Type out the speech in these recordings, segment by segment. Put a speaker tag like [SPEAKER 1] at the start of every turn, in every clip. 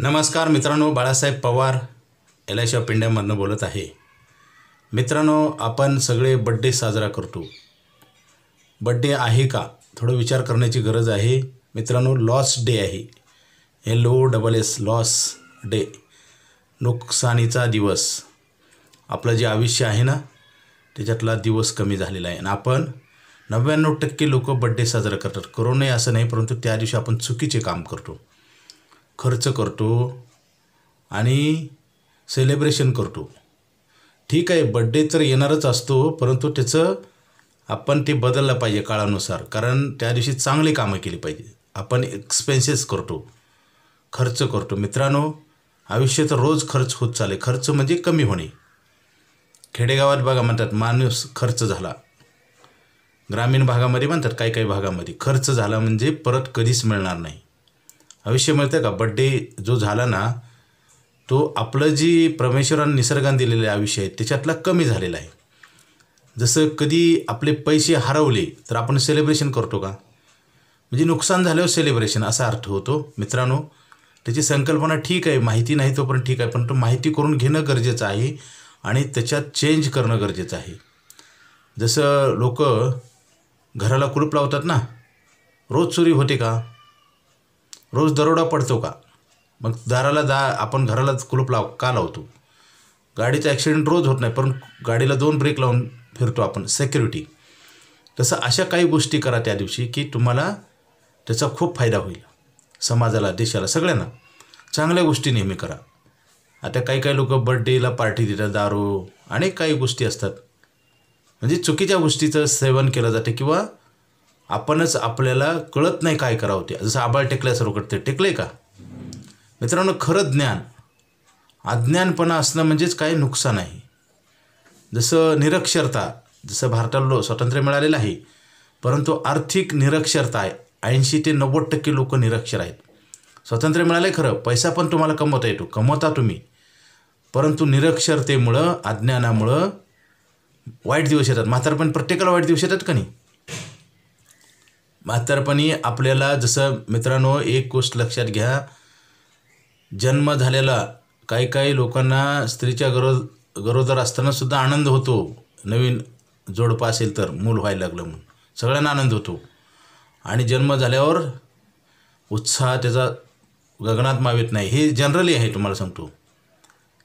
[SPEAKER 1] नमस्कार मित्रांनो, Balasaheb Pawar LIC of इंडियामधून बोलत आहे। मित्रांनो, आपण सगळे बड्डे साजरा करतो। बड्डे आहे का थोडं विचार करण्याची गरज आहे। मित्रांनो, लॉस डे आहे। LOSS लॉस डे, नुकसानीचा दिवस। आपलं जे आयुष्य आहे ना त्याच्यातला दिवस कमी झालेला आहे आणि आपण 99% लोक बड्डे साजरा करतात। करू नये असं नाही, परंतु त्या दिवशी आपण चुकीचे काम करतो, खर्च करतो आणि सेलिब्रेशन करतो। ठीक आहे, बड्डे तर येणारच असतो, परंतु त्याचं आपण ते बदललं पाहिजे काळानुसार, कारण त्या दिवशी चांगली कामं केली पाहिजे। आपण एक्सपेन्सेस करतो, खर्च करतो। मित्रांनो, आयुष्यात रोज खर्च होत चालले। खर्च म्हणजे कमी होणे। खेडेगावात बघा म्हणतात माणूस खर्च झाला, ग्रामीण भागामध्ये म्हणतात काही काही भागामध्ये खर्च झाला म्हणजे परत कधीच मिळणार नाही। आयुष्य मिळतं का? बड्डे जो झाला ना तो आपलं जी परमेश्वराने निसर्गाने दिलेले आयुष्य आहे त्याच्यातला कमी झालेला आहे। जसं कधी आपले पैसे हरवले तर आपण सेलिब्रेशन करतो का? म्हणजे नुकसान झाल्यावर सेलिब्रेशन असा अर्थ होतो। मित्रांनो, त्याची संकल्पना ठीक आहे, माहिती नाही तो पण ठीक आहे, पण तो माहिती करून घेणं गरजेचं आहे आणि त्याच्यात चेंज करणं गरजेचं आहे। जसं लोक घराला कुलूप लावतात ना, रोज चोरी होते का? रोज दरोडा पडतो का? मग दाराला आपण घराला कुलूप का लावतो? गाडीचा ॲक्सिडेंट रोज होत नाही, पण गाडीला 2 ब्रेक लावून फिरतो आपण, सिक्युरिटी। तसं अशा काही गोष्टी करा त्या दिवशी की तुम्हाला त्याचा खूप फायदा होईल। समाजाला, देशाला, सगळ्यांना चांगल्या गोष्टी नेहमी करा। आता काही लोक बर्थडेला पार्टी देतात, दारू अनेक काही गोष्टी असतात, म्हणजे चुकीच्या गोष्टीचं सेवन केलं जाते किंवा आपणच आपल्याला कळत नाही काय करावं ते। जसं आबाळ टेकल्यासारखं करते, टेकले का? मित्रांनो, खरं ज्ञान, अज्ञानपणा असणं म्हणजेच काय नुकसान आहे। जसं निरक्षरता, जसं भारताला स्वातंत्र्य मिळालेलं आहे, परंतु आर्थिक निरक्षरता आहे। 80 ते 90% लोक निरक्षर आहेत। स्वातंत्र्य मिळाले खरं, पैसा पण तुम्हाला कमवता येतो, कमवता तुम्ही, परंतु निरक्षरतेमुळं, अज्ञानामुळं वाईट दिवस येतात। म्हातारपणी प्रत्येकाला वाईट दिवस येतात का नाही? म्हातारपणी आपल्याला, जसं मित्रांनो एक गोष्ट लक्षात घ्या, जन्म झालेला काही लोकांना स्त्रीच्या गरोदर असताना सुद्धा आनंद होतो। नवीन जोडपं असेल तर मूल व्हायला लागलं म्हणून सगळ्यांना आनंद होतो, आणि जन्म झाल्यावर उत्साह त्याचा गगनात मावेत नाही। हे जनरली आहे, तुम्हाला सांगतो,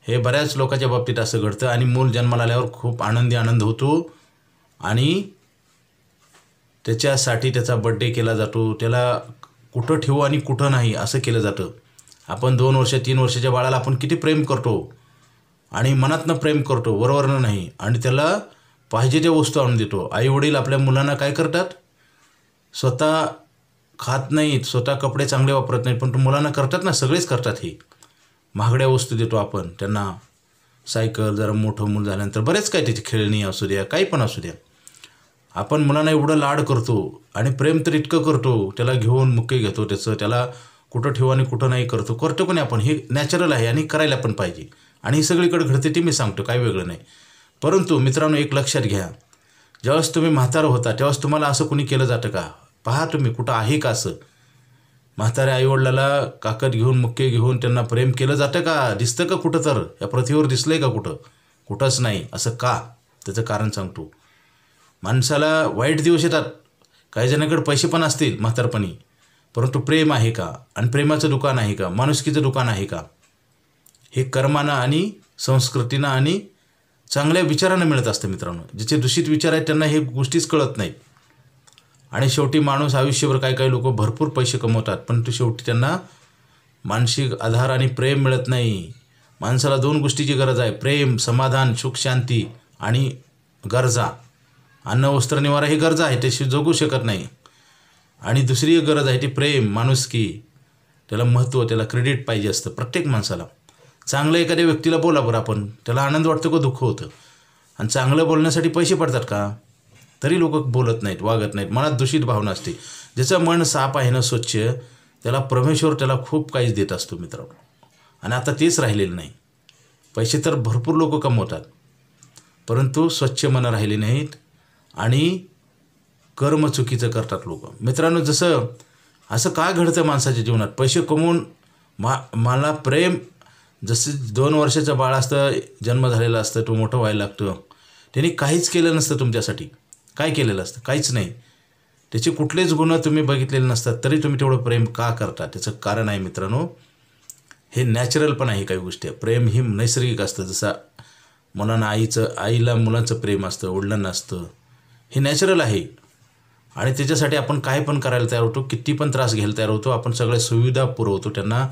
[SPEAKER 1] हे बऱ्याच लोकांच्या बाबतीत असं घडतं। आणि मूल जन्माला आल्यावर खूप आनंद होतो आणि त्याच्यासाठी त्याचा बड्डे केला जातो। त्याला कुठं ठेवू आणि कुठं नाही असं केलं जातं। आपण 2 वर्ष 3 वर्षाच्या बाळाला आपण किती प्रेम करतो आणि मनातनं प्रेम करतो, वरवरनं नाही, आणि त्याला पाहिजे त्या वस्तू आणून देतो। आईवडील आपल्या मुलांना काय करतात? स्वतः खात नाहीत, स्वतः कपडे चांगले वापरत नाहीत, पण मुलांना करतात ना, सगळेच करतात। हे महागड्या वस्तू देतो आपण त्यांना, सायकल, जरा मोठं मूल झाल्यानंतर बरेच काय, त्याची खेळणी असू द्या, काही पण असू द्या, आपण मुलांना एवढं लाड करतो आणि प्रेम तर इतकं करतो, त्याला घेऊन मुक्के घेतो त्याचं, त्याला कुठं ठेवू आणि कुठं नाही करतो पण आपण। हे नॅचरल आहे आणि करायला पण पाहिजे, आणि हे सगळीकडे घडते ते मी सांगतो, काही वेगळं नाही। परंतु मित्रांनो, एक लक्षात घ्या, ज्यावेळेस तुम्ही म्हातारं होता त्यावेळेस तुम्हाला असं कुणी केलं जातं का? पहा तुम्ही कुठं आहे का असं? म्हाताऱ्या आईवडिलाला काकद घेऊन, मुक्के घेऊन त्यांना प्रेम केलं जातं का? दिसतं का कुठं? तर या पृथ्वीवर दिसलंय का कुठं? कुठंच नाही। असं का? त्याचं कारण सांगतो। माणसाला वाईट दिवस येतात, काही जणांकडे पैसे पण असतील म्हातारपणी, परंतु प्रेम आहे का? आणि प्रेमाचं दुकान आहे का? माणुसकीचं दुकान आहे का? हे कर्मानं आणि संस्कृतीनं आणि चांगल्या विचारानं मिळत असतं। मित्रांनो, ज्याचे दूषित विचार आहेत त्यांना हे गोष्टीच कळत नाहीत, आणि शेवटी माणूस आयुष्यभर, काही लोक भरपूर पैसे कमवतात, पण तो शेवटी त्यांना मानसिक आधार आणि प्रेम मिळत नाही। माणसाला 2 गोष्टीची गरज आहे, प्रेम, समाधान, सुख, शांती आणि गरजा, अन्न, वस्त्र, निवारा, हे गरजा आहे, त्याशी जगू शकत नाही। आणि दुसरी एक गरज आहे ती प्रेम, माणुसकी, त्याला महत्त्व, त्याला क्रेडिट पाहिजे असतं प्रत्येक माणसाला। चांगलं एखाद्या व्यक्तीला बोला बरं आपण, त्याला आनंद वाटतो का दुःख होतं? आणि चांगलं बोलण्यासाठी पैसे पडतात का? तरी लोक बोलत नाहीत, वागत नाहीत, मनात दूषित भावना असते। ज्याचं मन साफ आहे ना, स्वच्छ, त्याला परमेश्वर त्याला खूप काही देत असतो मित्रांनो। आणि आता तेच राहिलेलं नाही। पैसे तर भरपूर लोक कमवतात, परंतु स्वच्छ मन राहिले नाहीत आणि कर्म चुकीचं करतात लोक। मित्रांनो, जसं असं का घडतं माणसाच्या जीवनात? पैसे कमवून मला प्रेम जसं 2 वर्षाचं बाळ असतं, जन्म झालेला असतं, तो मोठं व्हायला लागतो, त्यांनी काहीच केलं नसतं तुमच्यासाठी. काय केलेलं असतं? काहीच नाही. त्याचे कुठलेच गुण तुम्ही बघितलेले नसतात, तरी तुम्ही तेवढं प्रेम का करता? त्याचं कारण आहे मित्रांनो, हे नॅचरल पण आहे. काही गोष्टी प्रेम ही नैसर्गिक असतं. जसं मुलांना आईला मुलांचं प्रेम असतं, वडिलांना असतं, हे नॅचरल आहे. आणि त्याच्यासाठी आपण काय पण करायला तयार होतो, किती पण त्रास घ्यायला तयार होतो, आपण सगळ्या सुविधा पुरवतो त्यांना,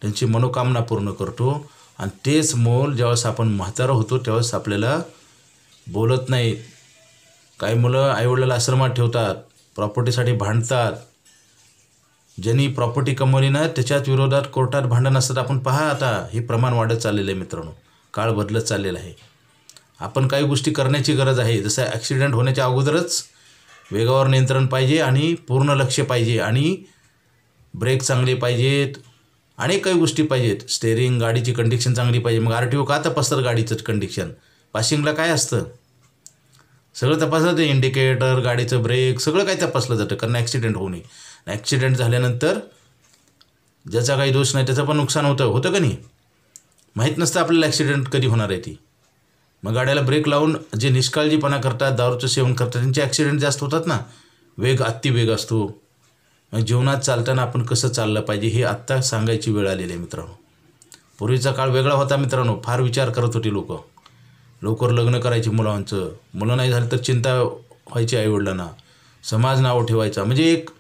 [SPEAKER 1] त्यांची मनोकामना पूर्ण करतो. आणि तेच मूल ज्यावेळेस आपण म्हातारं होतो त्यावेळेस आपल्याला बोलत नाहीत. काही मुलं आईवडिलाला आश्रमात ठेवतात, प्रॉपर्टीसाठी भांडतात. ज्यांनी प्रॉपर्टी कमवली ना त्याच्याच विरोधात कोर्टात भांडण असतात. आपण पहा आता हे प्रमाण वाढत चाललेलं आहे मित्रांनो, काळ बदलत चाललेला आहे. आपण काही गोष्टी करण्याची गरज आहे. जसं ॲक्सिडेंट होण्याच्या अगोदरच वेगावर नियंत्रण पाहिजे आणि पूर्ण लक्ष पाहिजे आणि ब्रेक चांगले पाहिजेत, अनेक काही गोष्टी पाहिजेत. स्टेअरिंग, गाडीची कंडिशन चांगली पाहिजे. मग RTO का तपासतात गाडीचं कंडिशन? पासिंगला काय असतं? सगळं तपासलं ते, इंडिकेटर, गाडीचं ब्रेक, सगळं काही तपासलं जातं, कारण ॲक्सिडेंट होऊ नये. ॲक्सिडेंट झाल्यानंतर ज्याचा काही दोष नाही त्याचं पण नुकसान होतं का नाही? माहीत नसतं आपल्याला ॲक्सिडेंट कधी होणार आहे ती. मग गाड्याला ब्रेक लावून जे निष्काळजीपणा करतात, दारूचं सेवन करतात, त्यांचे ॲक्सिडेंट जास्त होतात ना. अतिवेग असतो. मग जीवनात चालताना आपण कसं चाललं पाहिजे हे आत्ता सांगायची वेळ आलेली आहे मित्रांनो. पूर्वीचा काळ वेगळा होता मित्रांनो. फार विचार करत होती लोक. लवकर लग्न करायची मुलांचं, मुलं नाही झालं तर चिंता व्हायची आईवडिलांना, समाज नावं ठेवायचा, म्हणजे एक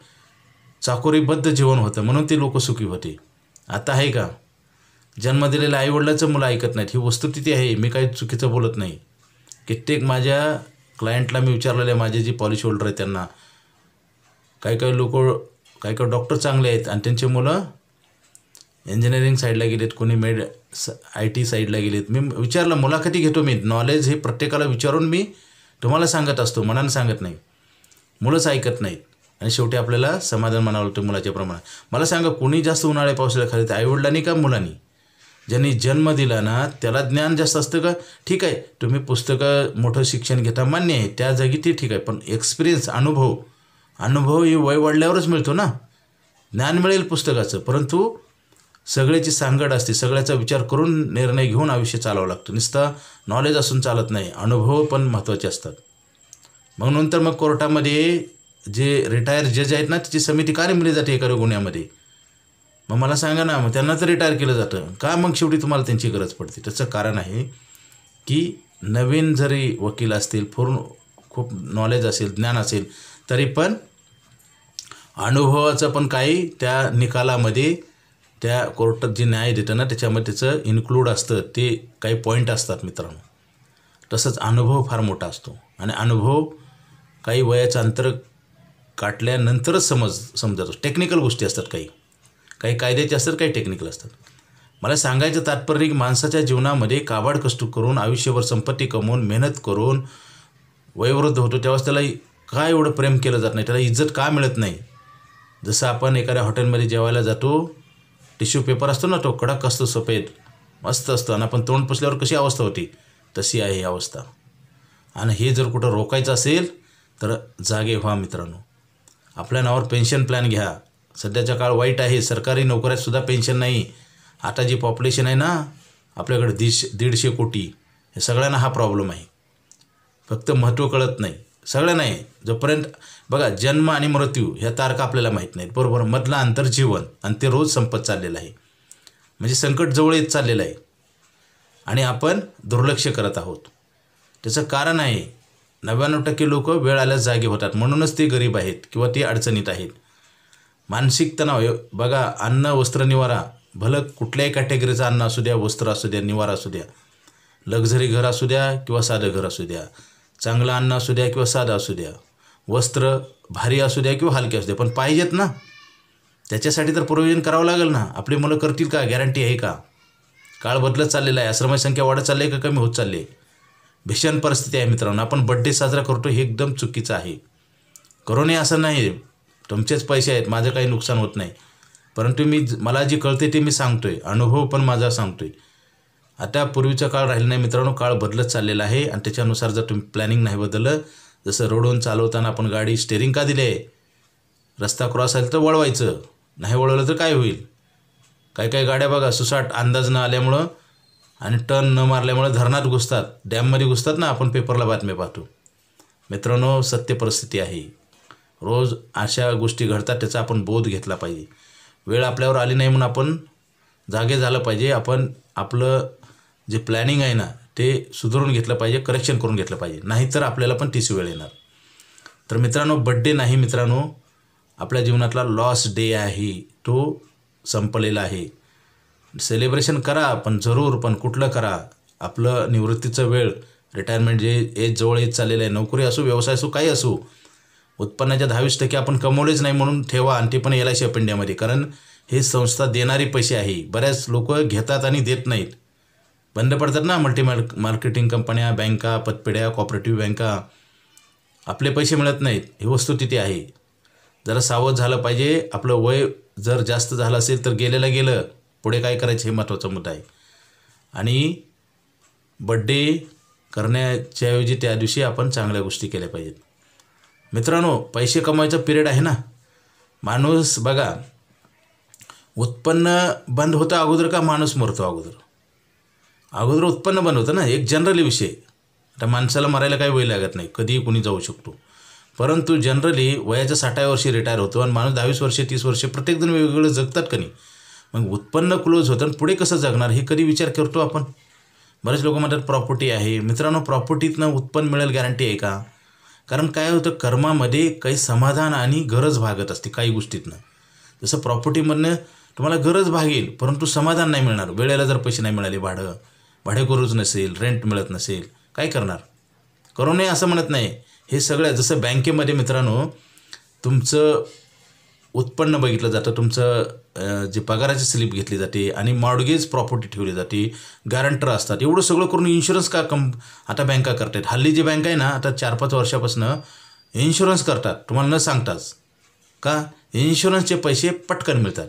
[SPEAKER 1] चाकोरीबद्ध जीवन होतं, म्हणून ते लोक सुखी होते. आता आहे का? जन्म दिलेल्या आईवडिलाचं मुलं ऐकत नाहीत. ही वस्तुस्थिती आहे. मी काही चुकीचं बोलत नाही. कित्येक माझ्या क्लायंटला मी विचारलेलं आहे, माझे जे पॉलिसी होल्डर आहेत त्यांना, काही लोक, काही डॉक्टर चांगले आहेत आणि त्यांचे मुलं इंजिनिअरिंग साईडला गेलेत, कोणी IT साईडला गेलेत. मी विचारलं, मुलाखती घेतो मी. नॉलेज हे प्रत्येकाला विचारून मी तुम्हाला सांगत असतो, मनानं सांगत नाही. मुलंच ऐकत नाहीत आणि शेवटी आपल्याला समाधान मानावं लागतं मुलाच्या प्रमाणात. मला सांगा, कोणी जास्त उन्हाळ्या पावसाळ्या खाली, आईवडिलांनी का मुलांनी? ज्यांनी जन्म दिला ना त्याला ज्ञान जास्त असतं का? ठीक आहे, तुम्ही पुस्तकं मोठं शिक्षण घेता, मान्य आहे, त्या जागी ते ठीक आहे. पण एक्सपिरियन्स, अनुभव ही वय वाढल्यावरच मिळतो ना. ज्ञान मिळेल पुस्तकाचं, परंतु सगळ्याची सांगड असते. सगळ्याचा विचार करून निर्णय घेऊन आयुष्य चालावं लागतं. नुसतं नॉलेज असून चालत नाही, अनुभव पण महत्त्वाचे असतात. मग नंतर मग कोर्टामध्ये जे रिटायर जज आहेत ना, त्याची समिती का नेमली जाते एखाद्या गुन्ह्यामध्ये? मग मला सांगा ना, मग त्यांना तर रिटायर केलं जातं का? मग शेवटी तुम्हाला त्यांची गरज पडते. त्याचं कारण आहे की नवीन जरी वकील असतील, खूप नॉलेज असेल, ज्ञान असेल, तरी पण अनुभवाचं पण काही त्या निकालामध्ये, त्या कोर्टात जे न्याय देतं ना त्याच्यामध्ये त्याचं इन्क्लूड असतं. ते काही पॉईंट असतात मित्रांनो. तसंच अनुभव फार मोठा असतो आणि अनुभव काही वयाचं अंतर काटल्यानंतरच समजतो. टेक्निकल गोष्टी असतात, काही कायद्याचे असतात, काही टेक्निकल असतात. मला सांगायचं तात्पर्य की माणसाच्या जीवनामध्ये काबाड कष्ट करून, आयुष्यभर संपत्ती कमवून, मेहनत करून वयोवृद्ध होतो, तेव्हाच त्याला काय एवढं प्रेम केलं जात नाही, त्याला इज्जत का मिळत नाही? जसं आपण एखाद्या हॉटेलमध्ये जेवायला जातो, टिश्यू पेपर असतो ना, तो कडक असतो, सफेद मस्त असतो, आणि आपण तोंड पुसल्यावर कशी अवस्था होती, तशी आहे ही अवस्था. आणि हे जर कुठं रोखायचं असेल तर जागे व्हा मित्रांनो. आपल्या नावावर पेन्शन प्लॅन घ्या. सध्याचा काळ वाईट आहे. सरकारी नोकऱ्यातसुद्धा पेन्शन नाही. आता जी पॉप्युलेशन आहे ना आपल्याकडे 150 कोटी, हे सगळ्यांना हा प्रॉब्लेम आहे. फक्त महत्त्व कळत नाही सगळ्यांना आहे. जोपर्यंत बघा, जन्म आणि मृत्यू ह्या तारखा आपल्याला माहीत नाहीत, बरोबर. मधलं आंतरजीवन, आणि ते रोज संपत चाललेलं आहे. म्हणजे संकट जवळ येत चाललेलं आहे आणि आपण दुर्लक्ष करत आहोत. त्याचं कारण आहे 99% लोक वेळ आल्यास जागे होतात, म्हणूनच ते गरीब आहेत किंवा ते अडचणीत आहेत. मानसिक तणाव बघा, अन्न, वस्त्र, निवारा, भलं कुठल्याही कॅटेगरीचं अन्न असू द्या, वस्त्र असू द्या, निवारा असू द्या, लक्झरी घर असू द्या किंवा साधं घर असू द्या, चांगलं अन्न असू द्या किंवा साधं असू द्या, वस्त्र भारी असू द्या किंवा हलके असू द्या, पण पाहिजेत ना. त्याच्यासाठी तर प्रोव्हिजन करावं लागेल ना. आपली मुलं करतील का? गॅरंटी आहे का? काळ बदलत चाललेला आहे. आश्रमाची संख्या वाढत चालली आहे का कमी होत चालली आहे? भीषण परिस्थिती आहे मित्रांनो. आपण बड्डे साजरा करतो हे एकदम चुकीचं आहे. करू नये असं नाही, तुमचेच पैसे आहेत, माझं काही नुकसान होत नाही, परंतु मला जे कळते ते मी सांगतोय, अनुभव पण माझा सांगतोय. आता पूर्वीचा काळ राहिला नाही मित्रांनो. काळ बदलत चाललेला आहे आणि त्याच्यानुसार जर तुम्ही प्लॅनिंग नाही बदललं, जसं रोडवरून चालवताना आपण गाडी स्टेअरिंग का दिले? रस्ता क्रॉस आला तर वळवायचं, नाही वळवलं तर काय होईल? काही काही गाड्या बघा सुसाट अंदाज न आल्यामुळं आणि टर्न न मारल्यामुळं धरणात घुसतात, डॅममध्ये घुसतात ना, आपण पेपरला बातम्या पाहतो. मित्रांनो, सत्य परिस्थिती आहे. रोज अशा गोष्टी घडतात, त्याचा आपण बोध घेतला पाहिजे. वेळ आपल्यावर आली नाही म्हणून आपण जागे झालं पाहिजे. आपण आपलं जे प्लॅनिंग आहे ना ते सुधारून घेतलं पाहिजे, करेक्शन करून घेतलं पाहिजे, नाहीतर आपल्याला पण तीच वेळ येणार. तर मित्रांनो, बड्डे नाही मित्रांनो, आपल्या जीवनातला लॉस डे आहे, तो संपलेला आहे. सेलिब्रेशन करा, पण जरूर, पण कुठलं करा. आपलं निवृत्तीचं वेळ, रिटायरमेंट जे एज जवळ येत चाललेलं आहे, नोकरी असो, व्यवसाय असो, काही असो, उत्पन्नाच्या 10-20% आपण कमवलेच नाही म्हणून ठेवा, आणि ते पण LIC ऑफ इंडियामध्ये. कारण ही संस्था देणारी पैसे आहे. बऱ्याच लोक घेतात आणि देत नाहीत, बंद पडतात ना मल्टी मार्केटिंग कंपन्या, बँका, पतपेढ्या, कॉपरेटिव्ह बँका. आपले पैसे मिळत नाहीत, ही वस्तू तिथे आहे. जरा सावध झालं पाहिजे. आपलं वय जर जास्त झालं असेल तर गेलेलं गेलं, पुढे काय करायचं हे महत्त्वाचा मुद्दा आहे. आणि बड्डे करण्याच्याऐवजी त्या दिवशी आपण चांगल्या गोष्टी केल्या पाहिजेत. मित्रांनो, पैसे कमवायचा पिरियड आहे ना. माणूस बघा, उत्पन्न बंद होतं अगोदर का माणूस मरतो अगोदर उत्पन्न बंद होतं ना. एक जनरली विषय. आता माणसाला मरायला काही वेळ लागत नाही, कधीही कुणी जाऊ शकतो. परंतु जनरली वयाच्या 60व्या वर्षी रिटायर होतो आणि माणूस 22 वर्षे 30 वर्षे प्रत्येकजण वेगवेगळं जगतात का नाही. मग उत्पन्न क्लोज होतं आणि पुढे कसं जगणार हे कधी विचार करतो आपण. बरेच लोक म्हणतात प्रॉपर्टी आहे. मित्रांनो, प्रॉपर्टीतनं उत्पन्न मिळेल गॅरंटी आहे का? कारण काय होतं, कर्मामध्ये काही समाधान आणि गरज भागत असते काही गोष्टीतनं. जसं प्रॉपर्टीमधनं तुम्हाला गरज भागेल, परंतु समाधान नाही मिळणार. वेळेला जर पैसे नाही मिळाले, भाडेकरूच नसेल, रेंट मिळत नसेल, काय करणार? करू नये असं म्हणत नाही. हे सगळं जसं बँकेमध्ये मित्रांनो तुमचं उत्पन्न बघितलं जातं, तुमचं जे पगाराची स्लिप घेतली जाते आणि मॉर्गेज प्रॉपर्टी ठेवली जाते, गॅरंटर असतात. एवढं सगळं करून इन्शुरन्स का आता बँका करतात. हल्ली जी बँक आहे ना, आता 4-5 वर्षापासून इन्शुरन्स करतात तुम्हाला न सांगताच. का? इन्शुरन्सचे पैसे पटकन मिळतात.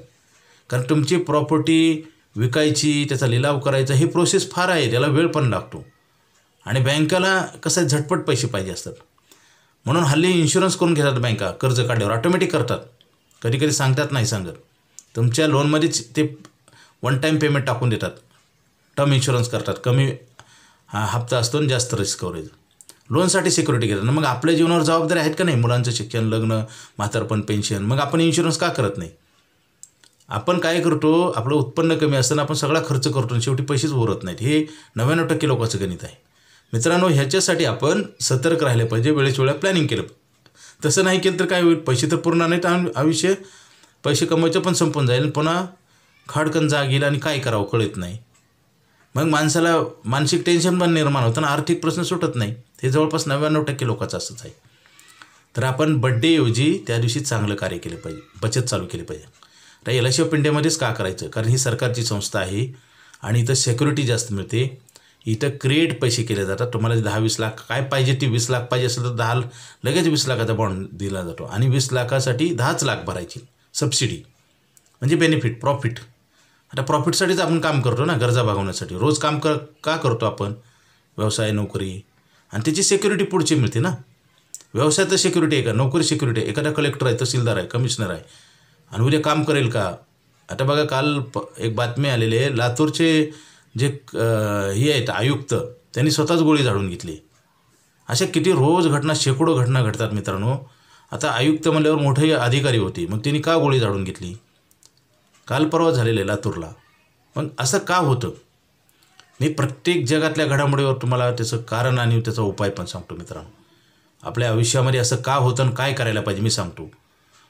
[SPEAKER 1] कारण तुमची प्रॉपर्टी विकायची, त्याचा लिलाव करायचा, ही प्रोसेस फार आहे, त्याला वेळ पण लागतो. आणि बँकेला कसं झटपट पैसे पाहिजे असतात, म्हणून हल्ली इन्शुरन्स करून घेतात बँका. कर्ज काढल्यावर ऑटोमॅटिक करतात, कधी कधी सांगतात नाही सांगत. तुमच्या लोनमध्येच ते वन टाईम पेमेंट टाकून देतात. टर्म इन्शुरन्स करतात, कमी हप्ता असतो आणि जास्त रिस्क कव्हरेज. लोनसाठी सिक्युरिटी घेतात. मग आपल्या जीवनावर जबाबदारी आहेत का नाही? मुलांचं शिक्षण, लग्न, म्हातारपण, पेन्शन. मग आपण इन्शुरन्स का करत नाही? आपण काय करतो, आपलं उत्पन्न कमी असताना आपण सगळा खर्च करतो आणि शेवटी पैसेच उरत नाहीत. हे 99% लोकांचं गणित आहे. मित्रांनो, ह्याच्यासाठी आपण सतर्क राहिले पाहिजे, वेळेच्या वेळा प्लॅनिंग केलं. तसं नाही केलं तर काय होईल, पैसे तर पूर्ण नाहीत, आयुष्य पैसे कमवायचं पण संपून जाईल, पुन्हा खाडकन जाग येईल आणि काय करावं कळत नाही. मग माणसाला मानसिक टेन्शन पण निर्माण होतं आणि आर्थिक प्रश्न सुटत नाही. हे जवळपास 99% लोकांचं असंच आहे. तर आपण बड्डेऐवजी त्या दिवशी चांगलं कार्य केलं पाहिजे, बचत चालू केली पाहिजे. आता LIC ऑफ इंडियामध्येच का करायचं? कारण ही सरकारची संस्था आहे आणि इथं सिक्युरिटी जास्त मिळते. इथं क्रिएट पैसे केले जातात. तुम्हाला 10-20 लाख काय पाहिजे, ती 20 लाख पाहिजे असेल तर लगेच 20 लाखाचा बॉन्ड दिला जातो आणि 20 लाखासाठी 10च लाख भरायची सबसिडी, म्हणजे बेनिफिट, प्रॉफिट. आता प्रॉफिटसाठीच आपण काम करतो ना, गरजा भागवण्यासाठी. रोज काम का करतो आपण? व्यवसाय, नोकरी, आणि त्याची सिक्युरिटी पुढची मिळते ना. व्यवसायात सिक्युरिटी आहे का? नोकरी सिक्युरिटी आहे. एखादा कलेक्टर आहे, तहसीलदार आहे, कमिशनर आहे आणि उद्या काम करेल का? आता बघा, काल एक बातमी आलेली आहे, लातूरचे जे हे आहेत आयुक्त, त्यांनी स्वतःच गोळी झाडून घेतली. अशा किती रोज घटना, शेकडो घटना घडतात मित्रांनो. आता आयुक्त म्हणल्यावर मोठे अधिकारी होते, मग त्यांनी का गोळी झाडून घेतली? काल परवा झालेलं आहे लातूरला. मग असं का होतं? मी प्रत्येक जगातल्या घडामोडीवर तुम्हाला त्याचं कारण आणि त्याचा उपाय पण सांगतो मित्रांनो. आपल्या आयुष्यामध्ये असं का होतं आणि काय करायला पाहिजे मी सांगतो.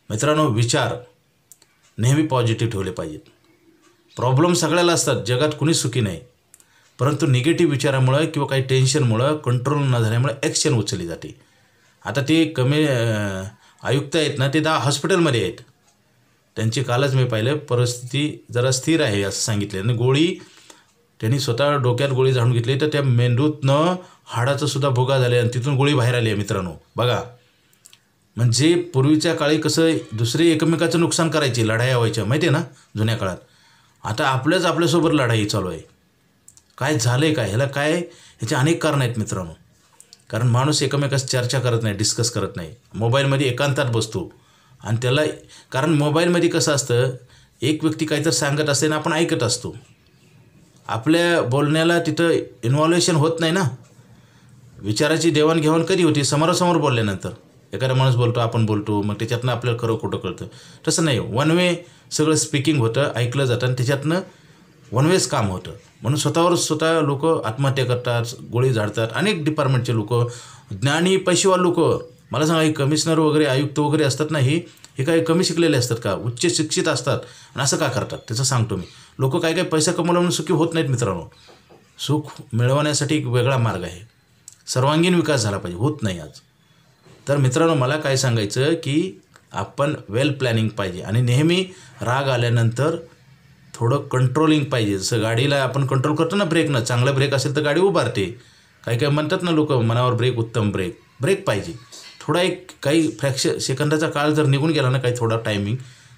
[SPEAKER 1] मित्रांनो, विचार नेहमी पॉझिटिव्ह ठेवले पाहिजेत. प्रॉब्लेम सगळ्याला असतात, जगात कुणीच सुखी नाही. परंतु निगेटिव्ह विचारामुळं किंवा काही टेन्शनमुळं, कंट्रोल न झाल्यामुळे ॲक्शन उचलली जाते. आता ते कमी आयुक्त आहेत ना, ते 10 हॉस्पिटलमध्ये आहेत. त्यांची कालच मी पाहिलं, परिस्थिती जरा स्थिर आहे असं सांगितलं. आणि गोळी त्यांनी स्वतः डोक्यात गोळी झाडून घेतली, तर त्या मेंदूतनं हाडाचं सुद्धा भुगा झाले आणि तिथून गोळी बाहेर आली आहे मित्रांनो. बघा, म्हणजे पूर्वीच्या काळी कसं दुसरे एकमेकाचं नुकसान करायचे, लढाया व्हायच्या माहिती आहे ना जुन्या काळात. आता आपल्यासोबत लढाई चालू आहे. काय झालं आहे काय? ह्याला काय? ह्याचे अनेक कारणं आहेत मित्रांनो. कारण माणूस एकमेकास चर्चा करत नाही, डिस्कस करत नाही, मोबाईलमध्ये एकांतात बसतो. आणि त्याला, कारण मोबाईलमध्ये कसं असतं, एक व्यक्ती काहीतरी सांगत असते ना, आपण ऐकत असतो. आपल्या बोलण्याला तिथं इन्व्हॉल्वेशन होत नाही ना. विचाराची देवाणघेवाण कधी होती? समोरासमोर बोलल्यानंतर. एखादा माणूस बोलतो, आपण बोलतो, मग त्याच्यातनं आपल्याला खरं खोटं कळतं. तसं नाही, वन वे सगळं स्पीकिंग होतं, ऐकलं जातं आणि त्याच्यातनं वन वेच काम होतं. म्हणून स्वतः लोक आत्महत्या करतात, गोळी झाडतात. अनेक डिपार्टमेंटचे लोक, ज्ञानी पैसेवाले लोक, मला सांगा, हे कमिशनर वगैरे, आयुक्त वगैरे असतात ना, हे काही कमी शिकलेले असतात का? उच्च शिक्षित असतात आणि असं का करतात? त्याचं सांगतो मी. लोक काय पैसा कमवला म्हणून सुखी होत नाहीत मित्रांनो. सुख मिळवण्यासाठी एक वेगळा मार्ग आहे. सर्वांगीण विकास झाला पाहिजे, होत नाही आज. तर मित्रांनो, मला काय सांगायचं की आपण वेल प्लॅनिंग पाहिजे आणि नेहमी राग आल्यानंतर थोडं कंट्रोलिंग पाहिजे. जसं गाडीला आपण कंट्रोल करतो ना ब्रेकनं, चांगला ब्रेक असेल तर गाडी उभारते. काही म्हणतात ना लोक, मनावर ब्रेक उत्तम ब्रेक पाहिजे. थोडा एक काही सेकंदाचा काळ जर निघून गेला ना, काही थोडा टायमिंग,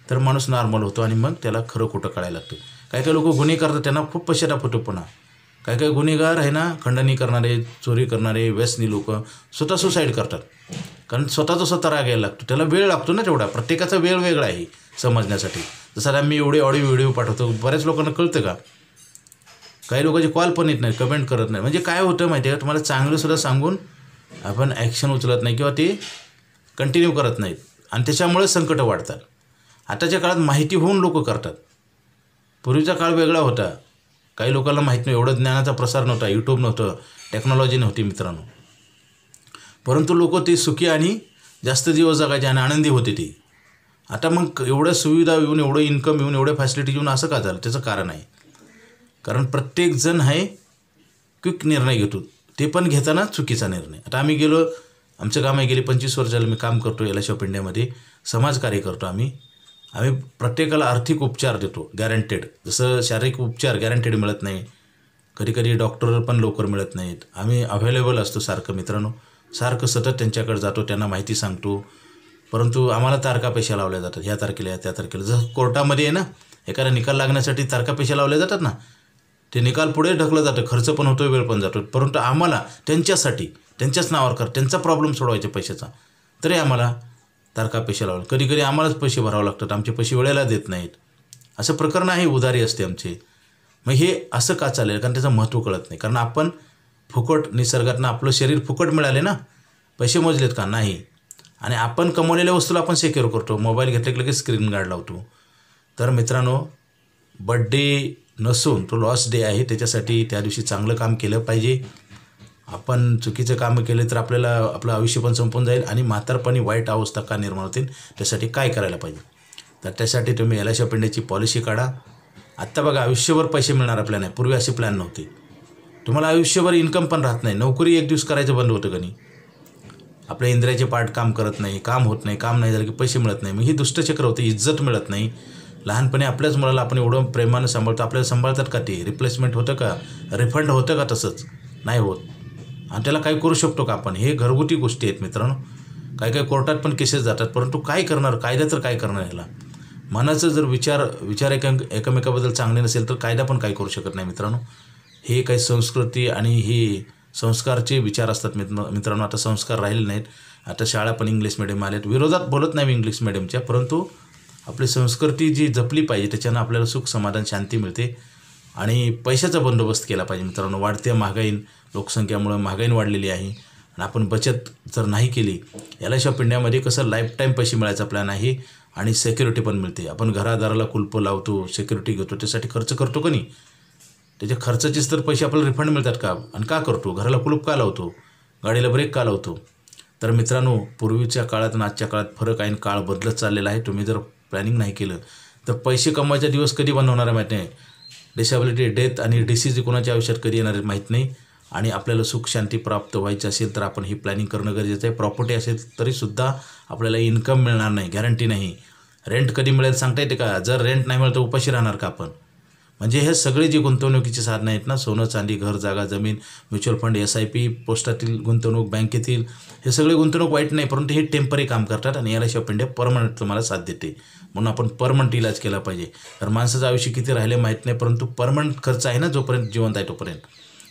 [SPEAKER 1] तर माणूस नॉर्मल होतो आणि मग त्याला खरं खोटं कळायला लागतं. काही लोक गुन्हे करतात, त्यांना खूप पश्चाताप होतो. पुन्हा काही गुन्हेगार आहे ना, खंडणी करणारे, चोरी करणारे, व्यसनी लोक स्वतः सुसाईड करतात. कारण स्वतः राग यायला लागतो. त्याला वेळ लागतो ना तेवढा. प्रत्येकाचा वेळ वेगळा आहे समजण्यासाठी. जसं आम्ही एवढे ऑडिओ व्हिडिओ पाठवतो, बऱ्याच लोकांना कळतं का? काही लोकांचे कॉल पण येत नाही, कमेंट करत नाही. म्हणजे काय होतं माहिती आहे का, तुम्हाला चांगलंसुद्धा सांगून आपण ॲक्शन उचलत नाही किंवा ते कंटिन्यू करत नाहीत आणि त्याच्यामुळे संकटं वाढतात. आताच्या काळात माहिती होऊन लोक करतात. पूर्वीचा काळ वेगळा होता. काही लोकांना माहीत नाही, एवढं ज्ञानाचा प्रसार नव्हता, यूट्यूब नव्हतं, टेक्नॉलॉजी नव्हती मित्रांनो. परंतु लोक ते सुखी आणि जास्त दिवस जगायचे आणि आनंदी होते ते. आता मग एवढ्या सुविधा येऊन, एवढं इन्कम येऊन, एवढ्या फॅसिलिटी येऊन असं का झालं? त्याचं कारण आहे, कारण प्रत्येकजण आहे क्विक निर्णय घेतो, ते पण घेताना चुकीचा निर्णय. आता आम्ही गेलो, आमचं काम आहे, गेली 25 वर्ष झालं मी काम करतो LIC ऑफ इंडियामध्ये, समाजकार्य करतो. आम्ही प्रत्येकाला आर्थिक उपचार देतो गॅरंटेड. जसं शारीरिक उपचार गॅरंटेड मिळत नाही, कधी डॉक्टर पण लवकर मिळत नाहीत. आम्ही अवेलेबल असतो सारखं मित्रांनो, सारखं सतत त्यांच्याकडे जातो, त्यांना माहिती सांगतो. परंतु आम्हाला तारखा पैसे लावल्या जातात, ह्या तारखेला त्या तारखेला. जसं कोर्टामध्ये आहे ना, एखादा निकाल लागण्यासाठी तारखा पैसे लावले जातात ना, ते निकाल पुढे ढकलं जातं, खर्च पण होतो, वेळ पण जातो. परंतु आम्हाला त्यांच्यासाठी, त्यांच्याच नावावर त्यांचा प्रॉब्लेम सोडवायचा पैशाचा, तरी आम्हाला तारखा पैसे लावले. कधी आम्हालाच पैसे भरावं लागतात, आमचे पैसे वेळेला देत नाहीत. असं प्रकरण आहे, उधारी असते आमचे. मग हे असं का चालेल? कारण त्याचं महत्त्व कळत नाही. कारण आपण फुकट निसर्गातनं आपलं शरीर फुकट मिळाले ना, पैसे मोजलेत का? नाही. आणि आपण कमवलेल्या वस्तूला आपण सिक्युअर करतो. मोबाईल घेतले की लगेच स्क्रीन गार्ड लावतो. तर मित्रांनो, बड्डे नसून तो लॉस डे आहे, त्याच्यासाठी त्या दिवशी चांगलं काम केलं पाहिजे. आपण चुकीचं कामं केले तर आपल्याला आपलं आयुष्य पण संपून जाईल आणि म्हातारपणी वाईट अवस्था का निर्माण होतील. त्यासाठी काय करायला पाहिजे? तर त्यासाठी तुम्ही LIC ऑफ इंडियाची पॉलिसी काढा. आत्ता बघा, आयुष्यभर पैसे मिळणारा प्लॅन आहे, पूर्वी असे प्लॅन नव्हते. तुम्हाला आयुष्यभर इन्कम पण राहत नाही. नोकरी एक दिवस करायचं बंद होतं का नाही? आपल्या इंद्रियाचे पार्ट काम करत नाही, काम होत नाही, काम नाही झालं की पैसे मिळत नाही. मग ही दुष्टचक्र होतं, इज्जत मिळत नाही. लहानपणी आपल्याच मुलाला आपण एवढं प्रेमानं सांभाळतो, आपल्याला सांभाळतात का? ते रिप्लेसमेंट होतं का? रिफंड होतं का? तसंच नाही होत. आणि त्याला काय करू शकतो का आपण? हे घरगुती गोष्टी आहेत मित्रांनो. काही कोर्टात पण केसेस जातात, परंतु काय करणार? कायदा तर काय करणार ह्याला? मनाचं जर विचार एकमेकाबद्दल चांगले नसेल तर कायदा पण काय करू शकत नाही मित्रांनो. हे काही संस्कृती आणि ही संस्कारचे विचार असतात मित्रांनो. आता संस्कार राहिले नाहीत. आता शाळा पण इंग्लिश मिडियम आल्यात. विरोधात बोलत नाही मी इंग्लिश मिडियमच्या, परंतु आपली संस्कृती जी जपली पाहिजे, त्याच्यानं आपल्याला सुख, समाधान, शांती मिळते. आणि पैशाचा बंदोबस्त केला पाहिजे मित्रांनो. वाढत्या लोकसंख्यामुळे महागाई वाढलेली आहे आणि आपण बचत जर नाही केली, LIC ऑफ इंडियामध्ये कसं लाईफ टाईम पैसे मिळायचा प्लॅन आहे आणि सिक्युरिटी पण मिळते. आपण घरादाराला कुलपं लावतो, सिक्युरिटी घेतो, त्यासाठी खर्च करतो का नाही? त्याच्या खर्चाचेच तर पैसे आपल्याला रिफंड मिळतात का? आणि का करतो? घराला कुलूप का लावतो? गाडीला ब्रेक का लावतो? तर मित्रांनो, पूर्वीच्या काळात आणि आजच्या काळात फरक आहे आणि काळ बदलत चाललेला आहे. तुम्ही जर प्लॅनिंग नाही केलं तर पैसे कमवायचा दिवस कधी बंद होणार आहे माहीत नाही. डिसेबिलिटी, डेथ आणि डिसीज कोणाच्या आयुष्यात कधी येणार आहे माहीत नाही. आणि आपल्याला सुख शांती प्राप्त व्हायची असेल तर आपण ही प्लॅनिंग करणं गरजेचं आहे. प्रॉपर्टी असेल तरीसुद्धा आपल्याला इन्कम मिळणार नाही, गॅरंटी नाही. रेंट कधी मिळेल सांगता येते का? जर रेंट नाही मिळेल तर उपाशी राहणार का आपण? म्हणजे हे सगळे जे गुंतवणुकीची साधनं आहेत ना, सोनं, चांदी, घर, जागा, जमीन, म्युच्युअल फंड, SIP, पोस्टातील गुंतवणूक, बँकेतील, हे सगळे गुंतवणूक वाईट नाही, परंतु हे टेम्पररी काम करतात आणि LIC ऑफ इंडिया परमनंट तुम्हाला साथ देते. म्हणून आपण परमनंट इलाज केला पाहिजे. तर माणसाचं आयुष्य किती राहिले माहीत नाही, परंतु परमनंट खर्च आहे ना, जोपर्यंत जिवंत आहे तोपर्यंत.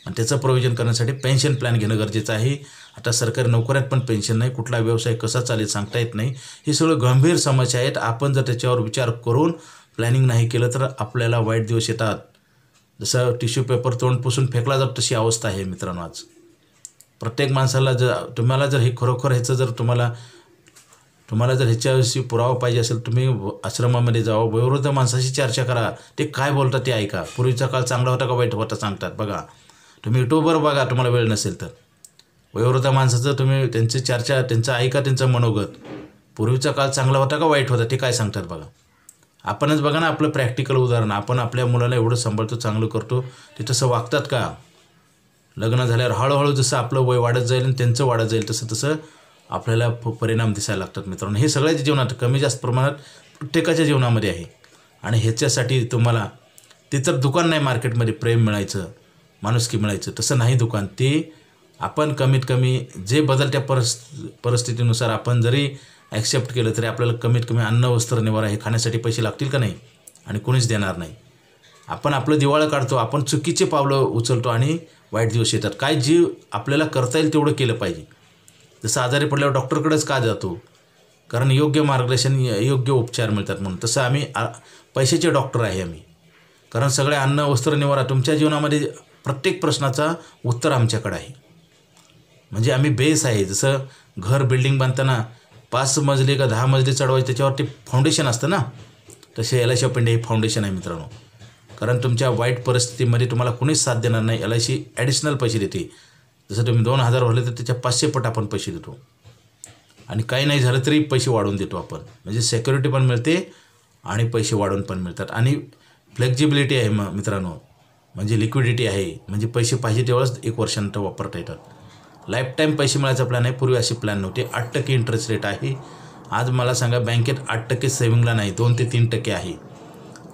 [SPEAKER 1] आणि त्याचं प्रोव्हिजन करण्यासाठी पेन्शन प्लॅन घेणं गरजेचं आहे. आता सरकारी नोकऱ्यात पण पेन्शन नाही, कुठला व्यवसाय कसा चालेल सांगता येत नाही. ही सगळं गंभीर समस्या आहेत. आपण जर त्याच्यावर विचार करून प्लॅनिंग नाही केलं तर आपल्याला वाईट दिवस येतात. जसं टिश्यू पेपर तोंड पुसून फेकला जातो तशी अवस्था आहे मित्रांनो. आज प्रत्येक माणसाला तुम्हाला जर हे खरोखर ह्याचं जर तुम्हाला जर ह्याच्याविषयी पुरावा पाहिजे असेल, तुम्ही आश्रमामध्ये जावा, वयोवृद्ध माणसाशी चर्चा करा. ते काय बोलतात ते ऐका. पूर्वीचा काळ चांगला होता का वाईट होता सांगतात बघा. तुम्ही यूट्यूबवर बघा तुम्हाला वेळ नसेल तर. वयोवृद्ध माणसाचं तुम्ही त्यांची चर्चा, त्यांचं ऐका, त्यांचं मनोगत. पूर्वीचा काळ चांगला होता का वाईट होता ते काय सांगतात बघा. आपणच बघा ना आपलं प्रॅक्टिकल उदाहरण. आपण आपल्या मुलाला एवढं सांभाळतो, चांगलं करतो, ते तसं वागतात का? लग्न झाल्यावर हळूहळू जसं आपलं वय वाढत जाईल आणि त्यांचं वाढत जाईल तसं आपल्याला परिणाम दिसायला लागतात मित्रांनो. हे सगळ्याच्या जीवनात कमी जास्त प्रमाणात प्रत्येकाच्या जीवनामध्ये आहे. आणि ह्याच्यासाठी तुम्हाला ते तर दुकान नाही मार्केटमध्ये प्रेम मिळायचं, माणुसकी मिळायचं, तसं नाही दुकान. ते आपण कमीत कमी जे बदलत्या परिस्थितीनुसार आपण जरी ॲक्सेप्ट केलं तरी आपल्याला कमीत कमी अन्न, वस्त्र, निवारा हे खाण्यासाठी पैसे लागतील का नाही? आणि कोणीच देणार नाही. आपण आपलं दिवाळं काढतो, आपण चुकीचे पावलं उचलतो आणि वाईट दिवस येतात. काय जी आपल्याला करता येईल तेवढं केलं पाहिजे. जसं आजारी पडल्यावर डॉक्टरकडेच का जातो? कारण योग्य मार्गदर्शन, योग्य उपचार मिळतात म्हणून. तसं आम्ही पैशाचे डॉक्टर आहे आम्ही. कारण सगळे अन्न, वस्त्र, निवारा तुमच्या जीवनामध्ये प्रत्येक प्रश्नाचा उत्तर आमच्याकडे आहे. म्हणजे आम्ही बेस आहे. जसं घर बिल्डिंग बांधताना 5 मजली का 10 मजली चढवायची त्याच्यावरती फाउंडेशन असतं ना, तसे LIC ऑफ इंडिया हे फाउंडेशन आहे मित्रांनो. कारण तुमच्या वाईट परिस्थितीमध्ये तुम्हाला कुणीच साथ देणार नाही. LIC ॲडिशनल पैसे देते. जसं तुम्ही 2,000 भरले तर त्याच्या 500 पट आपण पैसे देतो. आणि काही नाही झालं तरी पैसे वाढवून देतो आपण. म्हणजे सिक्युरिटी पण मिळते आणि पैसे वाढवून पण मिळतात. आणि फ्लेक्झिबिलिटी आहे मित्रांनो, म्हणजे लिक्विडिटी आहे. म्हणजे पैसे पाहिजे तेवढंच 1 वर्षानंतर वापरता येतात. लाईफ टाईम पैसे मिळायचा प्लॅन आहे. पूर्वी असे प्लॅन नव्हते. 8% इंटरेस्ट रेट आहे. आज मला सांगा बँकेत 8% सेविंगला नाही, 2 ते 3% आहे.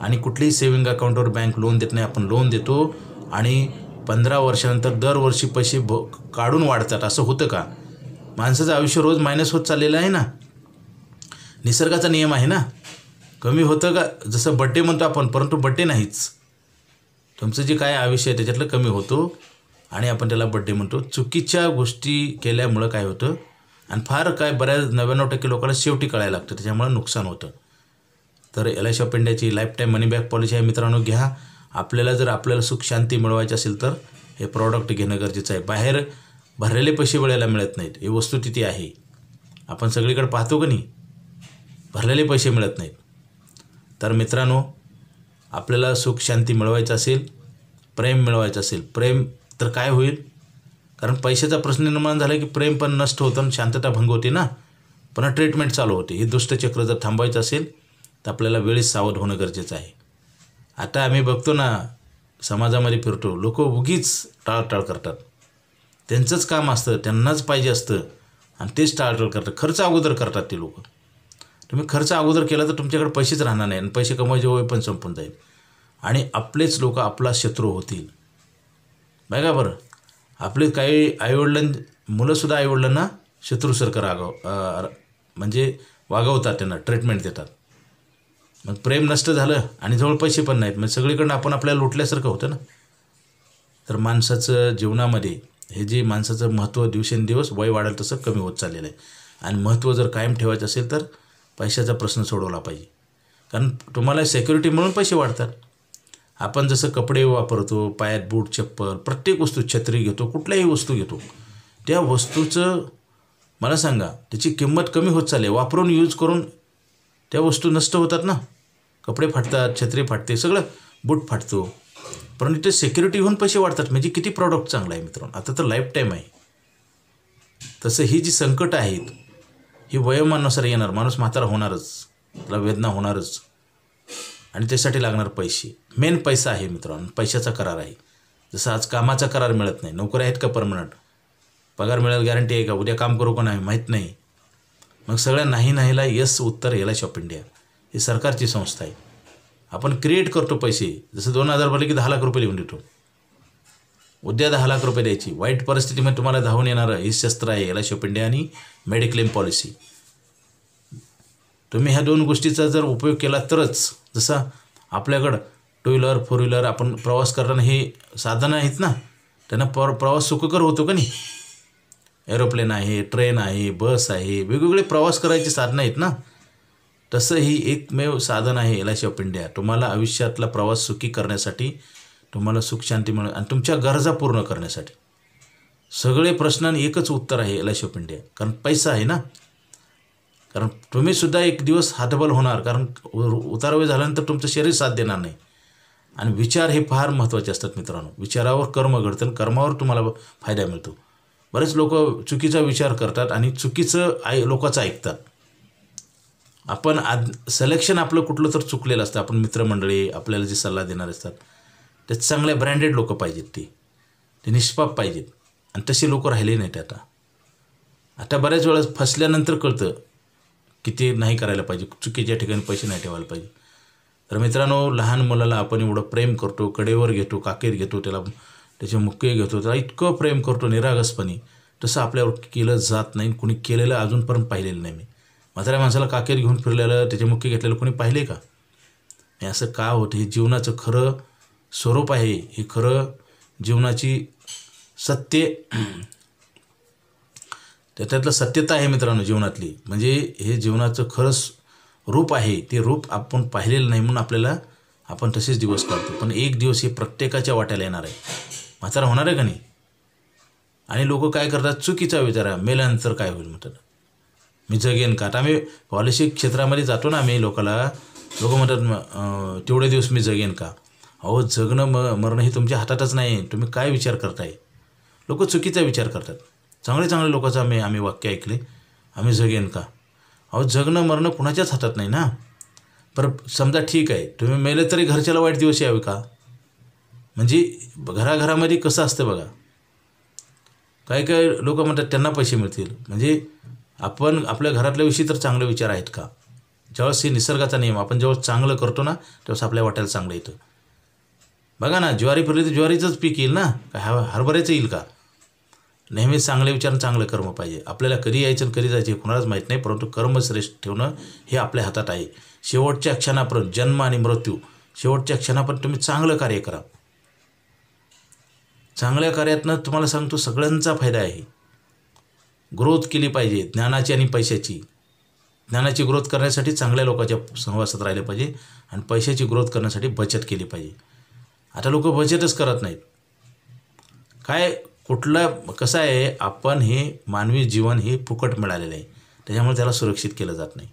[SPEAKER 1] आणि कुठलीही सेविंग अकाउंटवर बँक लोन देत नाही. आपण लोन देतो आणि 15 वर्षानंतर दरवर्षी पैसे काढून वाढतात. असं होतं का? माणसाचं आयुष्य रोज मायनस होत चाललेलं आहे ना. निसर्गाचा नियम आहे ना. कमी होतं का? जसं बड्डे म्हणतो आपण, परंतु बड्डे नाहीच. तुमचं जे काय आयुष्य आहे त्याच्यातलं कमी होतो आणि आपण त्याला बड्डे म्हणतो. चुकीच्या गोष्टी केल्यामुळं काय होतं आणि फार काय बऱ्याच 99% लोकांना शेवटी कळायला लागतं, त्याच्यामुळे नुकसान होतं. तर LIC ऑफ इंडियाची लाईफ टाईम मनी बॅक पॉलिसी आहे मित्रांनो, घ्या. आपल्याला सुख शांती मिळवायची असेल तर हे प्रॉडक्ट घेणं गरजेचं आहे. बाहेर भरलेले पैसे वेळेला मिळत नाहीत, ही वस्तुस्थिती आहे. आपण सगळीकडे पाहतो का नाही, भरलेले पैसे मिळत नाहीत. तर मित्रांनो, आपल्याला सुख शांती मिळवायचं असेल, प्रेम मिळवायचं असेल, प्रेम तर काय होईल? कारण पैशाचा प्रश्न निर्माण झाला की प्रेम पण नष्ट होतं आणि शांतता भंग होते ना. पुन्हा ट्रीटमेंट चालू होते. हे दुष्टचक्र जर थांबवायचं असेल तर आपल्याला वेळेस सावध होणं गरजेचं आहे. आता आम्ही बघतो ना, समाजामध्ये फिरतो, लोक उगीच टाळटाळ करतात. त्यांचंच काम असतं, त्यांनाच पाहिजे असतं आणि तेच टाळटाळ करतात. खर्च अगोदर करतात ते लोक. तुम्ही खर्च अगोदर केला तर तुमच्याकडे पैसेच राहणार नाही आणि पैसे कमवायचे वय पण संपून जाईल आणि आपलेच लोक आपला शत्रू होतील. बघा बरं, आपले काही मुलंसुद्धा आईवडिलांना शत्रूसारखं म्हणजे वागवतात, त्यांना ट्रीटमेंट देतात. मग प्रेम नष्ट झालं आणि जवळ पैसे पण नाहीत, मग सगळीकडनं आपण आपल्याला लुटल्यासारखं होतं ना. तर माणसाचं जीवनामध्ये हे जे माणसाचं महत्त्व दिवसेंदिवस वय वाढेल तसं कमी होत चाललेलं आहे. आणि महत्त्व जर कायम ठेवायचं असेल तर पैशाचा प्रश्न सोडवला पाहिजे. कारण तुम्हाला सिक्युरिटी म्हणून पैसे वाढतात. आपण जसं कपडे वापरतो, पायात बूट, चप्पल, प्रत्येक वस्तू, छत्री घेतो, कुठल्याही वस्तू घेतो, त्या वस्तूचं मला सांगा त्याची किंमत कमी होत चालली. वापरून यूज करून त्या वस्तू नष्ट होतात ना. कपडे फाटतात, छत्री फाटते, सगळं बूट फाटतो. परंतु ते सिक्युरिटी घेऊन पैसे वाढतात. म्हणजे किती प्रॉडक्ट चांगला आहे मित्रांनो. आता तर लाईफ टाईम आहे. तसं ही जी संकट आहेत ही वयोमानानुसार येणार. माणूस म्हातारा होणारच, त्याला वेदना होणारच आणि त्यासाठी लागणार पैसे. मेन पैसा आहे मित्रांनो, पैशाचा करार आहे. जसं आज कामाचा करार मिळत नाही. नोकरी आहेत का परमनंट? पगार मिळायला गॅरंटी आहे का? उद्या काम करू का नाही माहीत नाही. मग सगळ्या नाहीला यस उत्तर LIC ऑफ इंडिया ही सरकारची संस्था आहे. आपण क्रिएट करतो पैसे. जसं 2,000 भरले की 10 लाख रुपये लिहून देतो. उद्या 10 लाख रुपये द्यायची. वाईट परिस्थितीमध्ये तुम्हाला धावून येणारं हे शस्त्र आहे LIC ऑफ इंडिया आणि मेडिक्लेम पॉलिसी. तुम्ही ह्या 2 गोष्टीचा जर उपयोग केला तरच, जसं आपल्याकडं 2 व्हीलर 4 व्हीलर आपण प्रवास करताना हे साधनं आहेत ना, त्यांना प्रवास सुखकर होतो का नाही. एरोप्लेन आहे, ट्रेन आहे, बस आहे, वेगवेगळे प्रवास करायचे साधनं आहेत ना. तसं ही एकमेव साधन आहे LIC ऑफ इंडिया. तुम्हाला आयुष्यातला प्रवास सुखी करण्यासाठी, तुम्हाला सुख शांती मिळणं आणि तुमच्या गरजा पूर्ण करण्यासाठी. सगळे प्रश्नांना एकच उत्तर आहे LIC ऑफ इंडिया. कारण पैसा आहे ना. कारण तुम्ही सुद्धा एक दिवस हतबल होणार, कारण उतारवय झाल्यानंतर तुमचं शरीर साथ देणार नाही. आणि विचार हे फार महत्त्वाचे असतात मित्रांनो. विचारावर कर्म घडतं आणि कर्मावर तुम्हाला फायदा मिळतो. बरेच लोक चुकीचा विचार करतात आणि चुकीचं लोकांचं ऐकतात. आपण सिलेक्शन आपलं कुठलं तर चुकलेलं असतं. आपण मित्रमंडळी आपल्याला जे सल्ला देणार असतात ते चांगल्या ब्रँडेड लोक पाहिजेत, ते निष्पाप पाहिजेत. आणि तसे लोक राहिले नाहीत आता बऱ्याच वेळेस फसल्यानंतर कळतं की ते नाही करायला पाहिजे, चुकीच्या ठिकाणी पैसे नाही ठेवायला पाहिजे. तर मित्रांनो, लहान मुलाला आपण एवढं प्रेम करतो, कडेवर घेतो, काकेर घेतो, त्याचे मुक्के घेतो, त्याला इतकं प्रेम करतो निरागसपणे, तसं आपल्यावर केलं जात नाही. कुणी केलेलं अजूनपर्यंत पाहिलेलं नाही. मी म्हाताऱ्या माणसाला काकेर घेऊन फिरलेलं, त्याचे मुक्के घेतलेलं कोणी पाहिले का? हे असं का होतं? हे जीवनाचं खरं स्वरूप आहे. हे खरं जीवनाची सत्य, त्यातलं सत्यता आहे मित्रांनो जीवनातली. म्हणजे हे जीवनाचं खरं रूप आहे. ते रूप आपण पाहिलेलं नाही म्हणून आपण तसेच दिवस काढतो. पण एक दिवस हे प्रत्येकाच्या वाट्याला येणार आहे. म्हातारा होणार आहे का नाही? आणि लोक काय करतात, चुकीचा विचार आहे, मेल्यानंतर काय होईल म्हणतात, मी जगेन का? आता आम्ही पॉलिसी क्षेत्रामध्ये जातो ना, आम्ही लोक म्हणतात तेवढे दिवस मी जगेन का? अहो, जगणं मरणं हे तुमच्या हातातच नाही. तुम्ही काय विचार करताय? लोक चुकीचा विचार करतात. चांगले लोकांचं आम्ही वाक्य ऐकले, आम्ही जगेन का? अहो, जगणं मरणं कुणाच्याच हातात नाही ना. पर समजा ठीक आहे, तुम्ही मेले तरी घरच्याला वाईट दिवस यावे का? म्हणजे घराघरामध्ये कसं असतं बघा. काही लोक म्हणतात त्यांना पैसे मिळतील. म्हणजे आपण आपल्या घरातल्याविषयी तर चांगले विचार आहेत का? ज्यावेळेस हे निसर्गाचा नियम, आपण जेव्हा चांगलं करतो ना तेव्हाच आपल्या वाट्याला चांगलं येतं. बघा ना, ज्वारी फिरली तर ज्वारीचंच पीक येईल ना, काय हरभऱ्याचं येईल का? नेहमी चांगले विचार, चांगलं कर्म पाहिजे. आपल्याला कधी यायचं आणि कधी जायचं हे कुणालाच माहीत नाही, परंतु कर्म श्रेष्ठ ठेवणं हे आपल्या हातात आहे. शेवटच्या क्षणापर्यंत, जन्म आणि मृत्यू, शेवटच्या क्षणापर्यंत तुम्ही चांगलं कार्य करा. चांगल्या कार्यातनं तुम्हाला सांगतो सगळ्यांचा फायदा आहे. ग्रोथ केली पाहिजे ज्ञानाची आणि पैशाची. ज्ञानाची ग्रोथ करण्यासाठी चांगल्या लोकांच्या सहवासात राहिले पाहिजे आणि पैशाची ग्रोथ करण्यासाठी बचत केली पाहिजे. आता लोक बचतच करत नाहीत. कसं आहे, आपण हे मानवी जीवन हे फुकट मिळालेलं आहे, त्याच्यामुळे त्याला सुरक्षित केलं जात नाही.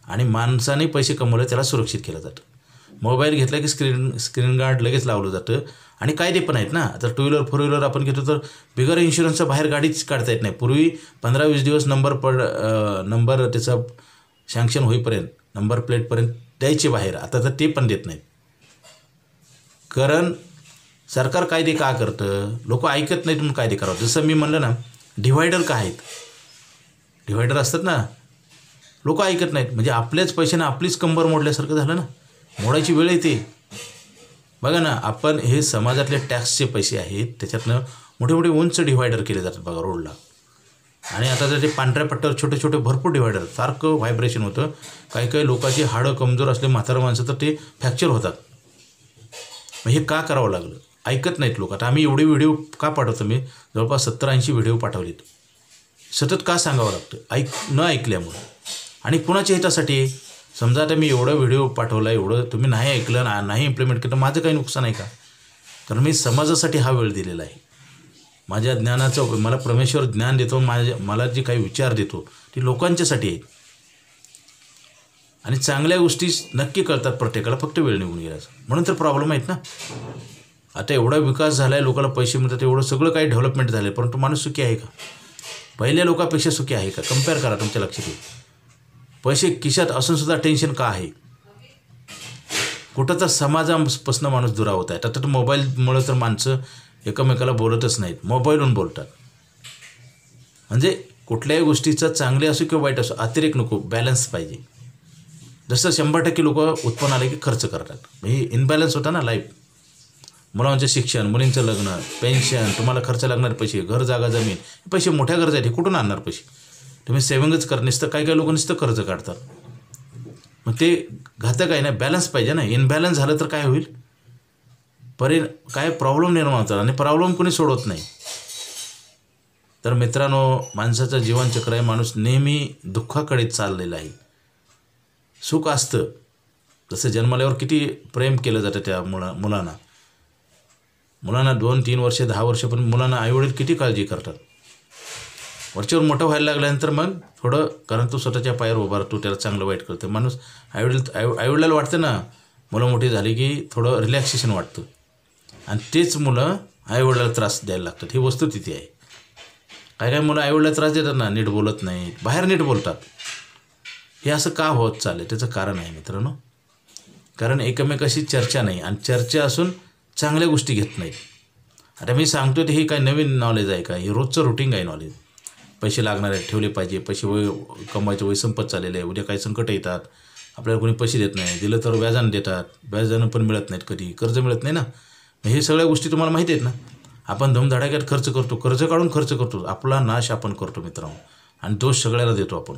[SPEAKER 1] आणि माणसाने पैसे कमवले त्याला सुरक्षित केलं जातं. मोबाईल घेतला की स्क्रीन गार्ड लगेच लावलं जातं. आणि कायदे पण आहेत ना. आता 2 व्हीलर 4 व्हीलर आपण घेतो तर बिगर इन्शुरन्सचं बाहेर गाडीच काढता येत नाही. पूर्वी 15-20 दिवस नंबर त्याचा सँक्शन होईपर्यंत, नंबर प्लेटपर्यंत द्यायचे बाहेर. आता तर ते पण देत नाहीत. कारण सरकार कायदे का करतं? लोक ऐकत नाहीत म्हणून कायदे करावं. जसं मी म्हणलं ना, डिव्हायडर का आहेत? डिव्हायडर असतात ना, लोक ऐकत नाहीत. म्हणजे आपल्याच पैशाने आपलीच कंबर मोडल्यासारखं झालं ना. मोडायची वेळ येते. बघा ना, आपण हे समाजातले टॅक्सचे पैसे आहेत, त्याच्यातनं मोठे मोठे उंच डिव्हायडर केले जातात बघा रोडला. आणि आता तर ते पांढऱ्या पट्ट्यावर छोटे छोटे भरपूर डिव्हायडर, सारखं व्हायब्रेशन होतं. काही लोकांची हाडं कमजोर असले म्हातारं माणसं तर ते फ्रॅक्चर होतात. मग हे का करावं लागलं? ऐकत नाहीत लोक. आता आम्ही एवढे व्हिडिओ का पाठवतो? मी जवळपास 70-80 व्हिडिओ पाठवलेत. सतत का सांगावं लागतं? न ऐकल्यामुळे. आणि कुणाच्या हितासाठी? समजा आता मी एवढं व्हिडिओ पाठवला, एवढं तुम्ही नाही ऐकलं, नाही इम्प्लिमेंट केलं, माझं काही नुकसान आहे का? कारण मी समाजासाठी हा वेळ दिलेला आहे. माझ्या ज्ञानाचं, मला परमेश्वर ज्ञान देतो, मला जे काही विचार देतो ते लोकांच्यासाठी आहे. आणि चांगल्या गोष्टी नक्की कळतात प्रत्येकाला, फक्त वेळ निघून गेल्याचं. म्हणून तर प्रॉब्लेम आहेत ना. आता एवढा विकास झाला आहे, लोकांना पैसे मिळतात, एवढं सगळं काही डेव्हलपमेंट झालं आहे, परंतु माणूस सुखी आहे का? पहिल्या लोकांपेक्षा सुखी आहे का? कम्पेअर करा, तुमच्या लक्षात येईल. पैसे खिशात असूनसुद्धा टेन्शन का आहे? कुठं तर समाजापासून माणूस दुरावत आहे. आता तर मोबाईलमुळे तर माणसं एकमेकाला बोलतच नाहीत, मोबाईलवरून बोलतात. म्हणजे कुठल्याही गोष्टीचं चांगले असो किंवा वाईट असो, अतिरेक नको, बॅलन्स पाहिजे. जसं 100% लोक उत्पन्न आले की खर्च करतात, हे इनबॅलन्स होता ना लाईफ. मुलांचं शिक्षण, मुलींचं लग्न, पेन्शन, तुम्हाला खर्च लागणारे पैसे, घर जागा जमीन, हे पैसे मोठ्या गरजा आहेत. हे कुठून आणणार पैसे? तुम्ही सेव्हिंगच नुसतं काही लोक नुसतं कर्ज काढतात. मग ते घातक आहे ना. बॅलन्स पाहिजे ना. इनबॅलन्स झालं तर काय होईल? काय प्रॉब्लेम निर्माण होतात आणि प्रॉब्लेम कोणी सोडवत नाही. तर मित्रांनो, माणसाचं जीवनचक्र आहे, माणूस नेहमी दुःखाकडे चाललेला आहे. सुख असतं. जसं जन्मल्यावर किती प्रेम केलं जातं त्या मुलांना 2-3 वर्ष 10 वर्ष पण मुलांना आईवडील किती काळजी करतात. वरच्यावर मोठं व्हायला लागल्यानंतर मग थोडं, कारण तो स्वतःच्या पायावर उभा राहतो, त्याला चांगलं वाईट करतं माणूस. आईवडिलाला वाटतं ना मुलं मोठी झाली की थोडं रिलॅक्सेशन वाटतं, आणि तेच मुलं आईवडिलाला त्रास द्यायला लागतात. ही वस्तुस्थिती आहे. काय मुलं आईवडिलाला त्रास देतात ना, नीट बोलत नाहीत, बाहेर नीट बोलतात. हे असं का होत चाललं? त्याचं कारण आहे मित्रांनो, कारण एकमेकाशी चर्चा नाही, आणि चर्चा असून चांगल्या गोष्टी घेत नाहीत. आता मी सांगतो ते हे काय नवीन नॉलेज आहे का? हे रोजचं रुटीन आहे नॉलेज. पैसे लागणारे ठेवले पाहिजे, पैसे कमवायचं वय संपत चाललेलं आहे, उद्या काही संकट येतात, आपल्याला कोणी पैसे देत नाही, दिलं तर व्याजानं देतात, व्याजानं पण मिळत नाहीत, कधी कर्ज मिळत नाही ना. हे सगळ्या गोष्टी तुम्हाला माहिती आहेत ना. आपण धुमधडाक्यात खर्च करतो, कर्ज काढून खर्च करतो, आपला नाश आपण करतो मित्रांनो, आणि दोष सगळ्याला देतो आपण.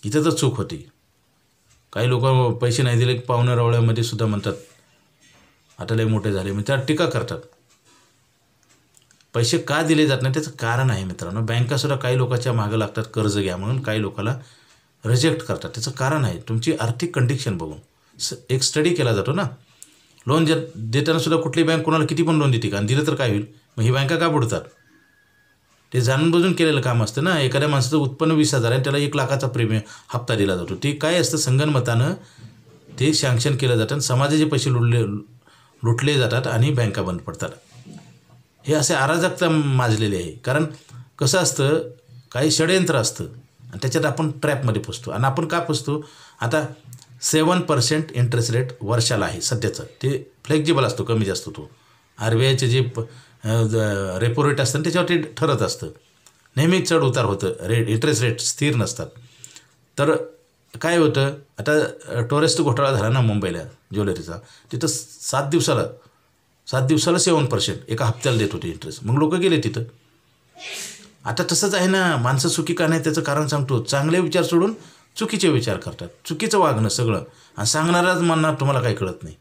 [SPEAKER 1] इथं तर चूक होती. काही लोक पैसे नाही दिले पाहुण्या रावळ्यामध्ये सुद्धा म्हणतात आता लय मोठे झाले, मग त्याला टीका करतात. पैसे का दिले जात नाही त्याचं कारण आहे मित्रांनो. बँकासुद्धा काही लोकांच्या मागं लागतात कर्ज घ्या म्हणून, काही लोकांना रिजेक्ट करतात. त्याचं कारण आहे तुमची आर्थिक कंडिशन बघून. एक स्टडी केला जातो ना. लोन देताना सुद्धा कुठली बँक कोणाला किती पण लोन देते का, आणि दिलं तर काय होईल? मग ही बँका का बुडतात? ते जाणून बुजून केलेलं काम असतं ना. एखाद्या माणसाचं उत्पन्न 20,000 आहे, त्याला 1 लाखाचा प्रीमियम हप्ता दिला जातो. ते काय असतं, संगनमतानं ते सँक्शन केलं जातं, आणि समाजाचे पैसे लुटले जातात, आणि बँका बंद पडतात. हे असे अराजकता माजलेली आहे. कारण कसं असतं, काही षडयंत्र असतं, आणि त्याच्यात आपण ट्रॅपमध्ये फसतो. आणि आपण का फसतो? आता 7% इंटरेस्ट रेट वर्षाला आहे सध्याचं. ते फ्लेक्झिबल असतो, कमी जास्त तो. RBIचे जे रेपो रेट असतं त्याच्यावरती ठरत असतं. नेहमी चढ उतार होतं, इंटरेस्ट रेट स्थिर नसतात. तर काय होतं, आता टोरेस्ट घोटाळा झाला ना मुंबईला ज्वेलरीचा, तिथं 7 दिवसाला 7% एका हप्त्याला देत होते इंटरेस्ट. मग लोक गेले तिथं. आता तसंच आहे ना. माणसं सुखी का नाही त्याचं कारण सांगतो. चांगले विचार सोडून चुकीचे विचार करतात, चुकीचं वागणं सगळं, आणि सांगणाराच म्हणणार तुम्हाला काही कळत नाही.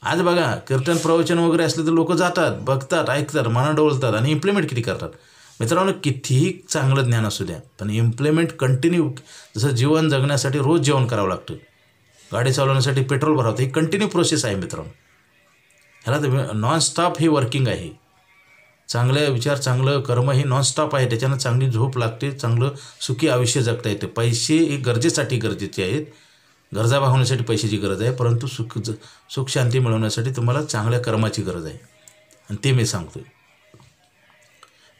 [SPEAKER 1] आज बघा कीर्तन प्रवचन वगैरे असले तर लोक जातात, बघतात, ऐकतात, मना डोलतात, आणि इम्प्लिमेंट किती करतात. मित्रांनो, कितीही चांगलं ज्ञान असू द्या, पण इम्प्लिमेंट कंटिन्यू, जसं जीवन जगण्यासाठी रोज जेवण करावं लागतं, गाडी चालवण्यासाठी पेट्रोल भरावं, ही कंटिन्यू प्रोसेस आहे मित्रांनो. ह्याला तर नॉनस्टॉप ही वर्किंग आहे. चांगले विचार, चांगलं कर्म हे नॉनस्टॉप आहे. त्याच्यानं चांगली झोप लागते, चांगलं सुखी आयुष्य जगता येते. पैसे हे गरजेसाठी गरजेचे आहेत, गरजा भागवण्यासाठी पैशाची गरज आहे, परंतु सुख शांती मिळवण्यासाठी तुम्हाला चांगल्या कर्माची गरज आहे, आणि ते मी सांगतो आहे.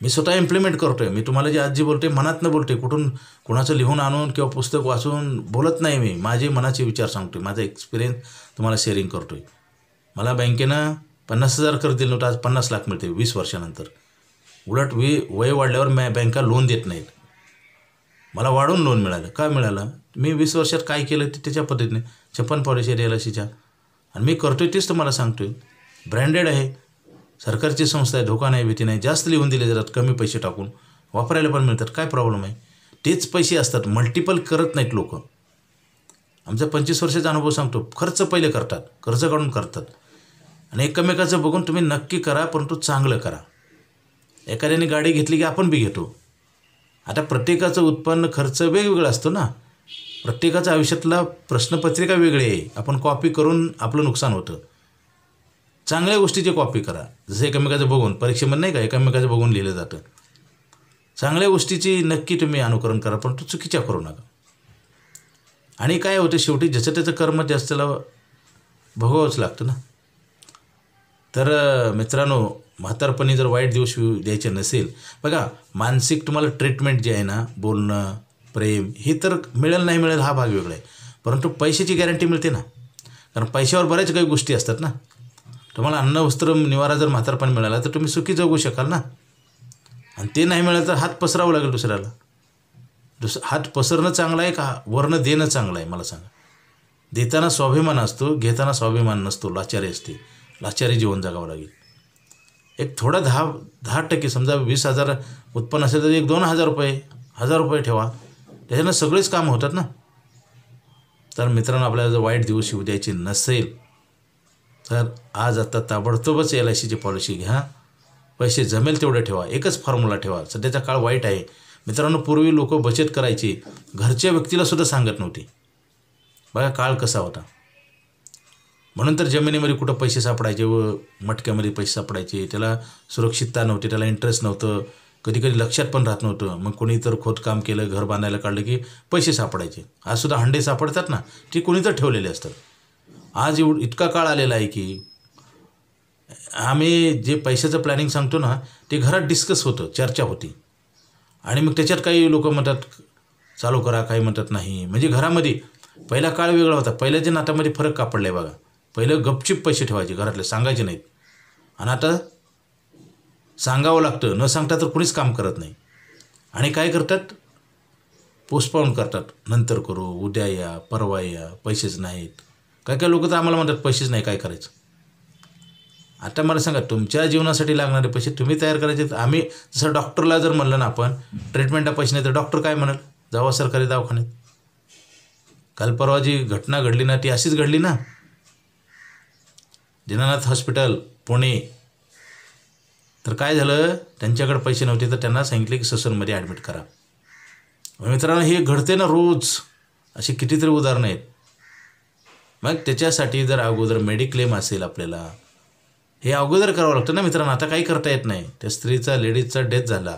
[SPEAKER 1] मी स्वतः इम्प्लिमेंट करतो आहे. मी तुम्हाला जे आज जे बोलतो आहे मनातनं बोलतो आहे, कुठून कुणाचं लिहून आणून किंवा पुस्तक वाचून बोलत नाही. मी माझे मनाचे विचार सांगतो आहे, माझा एक्सपिरियन्स तुम्हाला शेअरिंग करतो आहे. मला बँकेनं 50,000 कर्ज दिलं नव्हतं, आज 50 लाख मिळते 20 वर्षानंतर. उलट वय वाढल्यावर बँका लोन देत नाहीत. मला वाढून लोन मिळालं. का मिळालं? मी 20 वर्षात काय केलं ते त्याच्या पद्धतीने 56 पॉलिसी LICच्या, आणि मी करतो आहे तेच तुम्हाला सांगतो आहे. ब्रँडेड आहे, सरकारची संस्था आहे, धोका नाही, भीती नाही. जास्त लिहून दिले जातात, कमी पैसे टाकून वापरायला पण मिळतात. काय प्रॉब्लेम आहे? तेच पैसे असतात, मल्टिपल करत नाहीत लोक. आमचा 25 वर्षाचा अनुभव सांगतो. खर्च पहिले करतात, कर्ज काढून करतात, आणि एकमेकाचं बघून तुम्ही नक्की करा, परंतु चांगलं करा. एखाद्याने गाडी घेतली की आपण बी घेतो. आता प्रत्येकाचं उत्पन्न खर्च वेगवेगळा असतो ना. प्रत्येकाच्या आयुष्यातला प्रश्नपत्रिका वेगळी आहे. आपण कॉपी करून आपलं नुकसान होतं. चांगल्या गोष्टीची कॉपी करा. जसं एकमेकाचं बघून परीक्षेमध्ये नाही का एकमेकाचं बघून लिहिलं जातं. चांगल्या गोष्टीची नक्की तुम्ही अनुकरण करा, परंतु चुकीच्या करू नका. आणि काय होतं, शेवटी ज्याचं त्याचं कर्म त्याला भोगावंच लागतं ना. तर मित्रांनो, म्हातारपणी जर वाईट दिवस द्यायचे नसेल, बघा मानसिक तुम्हाला ट्रीटमेंट जे आहे ना, बोलणं, प्रेम, हे तर मिळेल नाही मिळेल हा भाग वेगळा आहे, परंतु पैशाची गॅरंटी मिळते ना. कारण पैशावर बऱ्याच काही गोष्टी असतात ना. तुम्हाला अन्न, वस्त्र, निवारा जर म्हातारपणी मिळाला तर तुम्ही सुखी जगू शकाल ना. आणि ते नाही मिळालं तर हात पसरावं लागेल दुसऱ्याला. हात पसरणं चांगलं आहे का वरनं देणं चांगलं आहे? मला सांगा. देताना स्वाभिमान असतो, घेताना स्वाभिमान नसतो, लाचारी असते. लाचारी जीवन जगावं लागेल. एक थोडा 10% समजा 20,000 उत्पन्न असेल तर एक 2,000 रुपये 1,000 रुपये ठेवा, त्याच्यानं सगळेच काम होतात ना. तर मित्रांनो, आपल्याला जर वाईट दिवस येऊ द्यायचे नसेल तर आज आता ताबडतोबच LICची पॉलिसी घ्या. पैसे जमेल तेवढे ठेवा. एकच फॉर्म्युला ठेवा. सध्याचा काळ वाईट आहे, मित्रांनो, पूर्वी लोक बचत करायची, घरच्या व्यक्तीलासुद्धा सांगत नव्हती. बघा काळ कसा होता. म्हणून तर जमिनीमध्ये कुठं पैसे सापडायचे व मटक्यामध्ये पैसे सापडायचे. त्याला सुरक्षितता नव्हती, त्याला इंटरेस्ट नव्हतं, कधी कधी लक्षात पण राहत नव्हतं. मग कोणी तर खोदकाम केलं, घर बांधायला काढलं की पैसे सापडायचे. आजसुद्धा हंडे सापडतात ना, ते कोणी तर ठेवलेले असतात. आज इतका काळ आलेला आहे की आम्ही जे पैशाचं प्लॅनिंग सांगतो ना, ते घरात डिस्कस होतं, चर्चा होती. आणि मग त्याच्यात काही लोक म्हणतात चालू करा, काही म्हणतात नाही. म्हणजे घरामध्ये पहिला काळ वेगळा होता. पहिल्याच्या नात्यामध्ये फरक का पडला आहे बघा. पहिलं गपचिप पैसे ठेवायचे घरातले, सांगायचे नाहीत. आणि आता सांगावं लागतं, न सांगता तर कुणीच काम करत नाही. आणि काय करतात, पोस्टपोन करतात, नंतर करू, उद्या या, परवा या, पैसेच नाहीत. काय काय लोक तर आम्हाला म्हणतात पैसेच नाही, काय करायचं. आता मला सांगा, तुमच्या जीवनासाठी लागणारे पैसे तुम्ही तयार करायचे. आम्ही जसं डॉक्टरला जर म्हणलं ना आपण ट्रीटमेंटला पैसे नाही, तर डॉक्टर काय म्हणाल, जावा सरकारी दवाखान्यात. काल परवा जी घटना घडली ना, ती अशीच घडली ना. दीनानाथ हॉस्पिटल पुणे. तर काय झालं, त्यांच्याकडे पैसे नव्हते तर त्यांना सांगितले की ससूनमध्ये ॲडमिट करा. मित्रांनो, हे घडते ना रोज, अशी कितीतरी उदाहरणं आहेत. मग त्याच्यासाठी जर अगोदर मेडिक्लेम असेल आपल्याला, हे अगोदर करावं लागतं ना मित्रांनो. आता काही करता येत नाही. त्या स्त्रीचा, लेडीजचा डेथ झाला.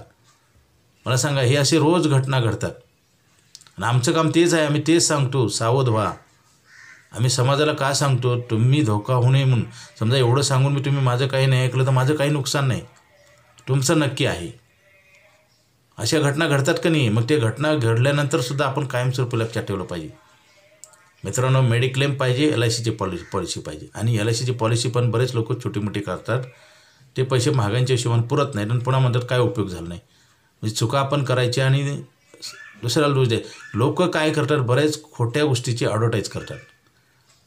[SPEAKER 1] मला सांगा, हे असे रोज घटना घडतात. आणि आमचं काम तेच आहे, आम्ही तेच सांगतो, सावध व्हा. आम्ही समाजाला का सांगतो, तुम्ही धोका होऊ नये म्हणून. समजा एवढं सांगून मी तुम्ही माझं काही नाही ऐकलं तर माझं काही नुकसान नाही, तुमचं नक्की आहे. अशा घटना घडतात का नाही. मग ते घटना घडल्यानंतरसुद्धा आपण कायमस्वरूपी लक्षात ठेवलं पाहिजे. मित्रांनो, मेडिक्लेम पाहिजे, LICची पॉलिसी पाहिजे. आणि LICची पॉलिसी पण बरेच लोक छोटी मोठी करतात. ते पैसे महागांच्या हिशोबाने पुरत नाहीत आणि पुन्हा म्हणतात काय उपयोग झाला नाही. म्हणजे चुका आपण करायच्या आणि दुसऱ्याला दोष द्या. लोक काय करतात, बऱ्याच खोट्या गोष्टीची ॲडव्हर्टाईज करतात.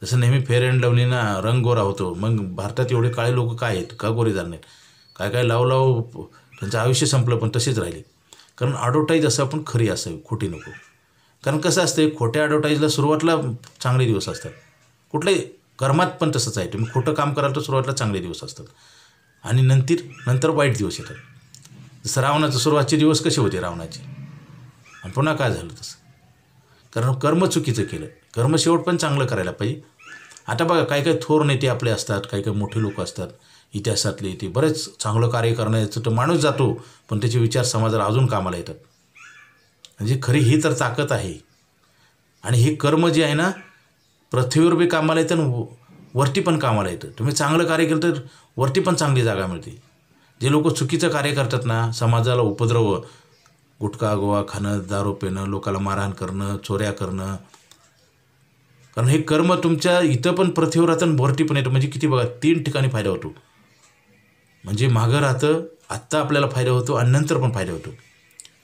[SPEAKER 1] जसं नेहमी फेअर अँड लवलीना रंग गोरा होतो. मग भारतात एवढे काळे लोक काय आहेत, का गोरे झाले नाहीत. काय काय लाव त्यांचं आयुष्य संपलं पण तसेच राहिले. कारण ॲडव्हर्टाईज असं आपण खरी असावी, खोटी नको. कारण कसं असतं, खोट्या ॲडव्हर्टाईजला सुरुवातीला चांगले दिवस असतात. कुठल्याही कर्मात पण तसंच आहे. तुम्ही खोटं काम कराल तर सुरुवातीला चांगले दिवस असतात आणि नंतर वाईट दिवस येतात. जसं रावणाचं सुरुवातचे दिवस कसे होते रावणाचे, आणि पुन्हा काय झालं तसं. कारण कर्म चुकीचं केलं. कर्म शेवट पण चांगलं करायला पाहिजे. आता बघा, काही काही थोर नेते आपले असतात, काही काही मोठे लोक असतात इतिहासातले, ते बरेच चांगलं कार्य करण्याचं तर माणूस जातो, पण त्याचे विचार समाजाला अजून कामाला येतात. म्हणजे खरी ही तर ताकद आहे. आणि हे कर्म जे आहे ना, पृथ्वीवर बी कामाला येतं आणि वरती पण कामाला येतं. तुम्ही चांगलं कार्य केलं तर वरती पण चांगली जागा मिळते. जे लोक चुकीचं कार्य करतात ना, समाजाला उपद्रव, गुटखा गोवा खाणं, दारू पिणं, लोकाला मारहाण करणं, चोऱ्या करणं, कारण हे कर्म तुमच्या इथं पण पृथ्वीवर राहतं आणि वरती पण येतं. म्हणजे किती बघा, 3 ठिकाणी फायदा होतो. म्हणजे मागं राहतं, आत्ता आपल्याला फायदा होतो आणि नंतर पण फायदा होतो.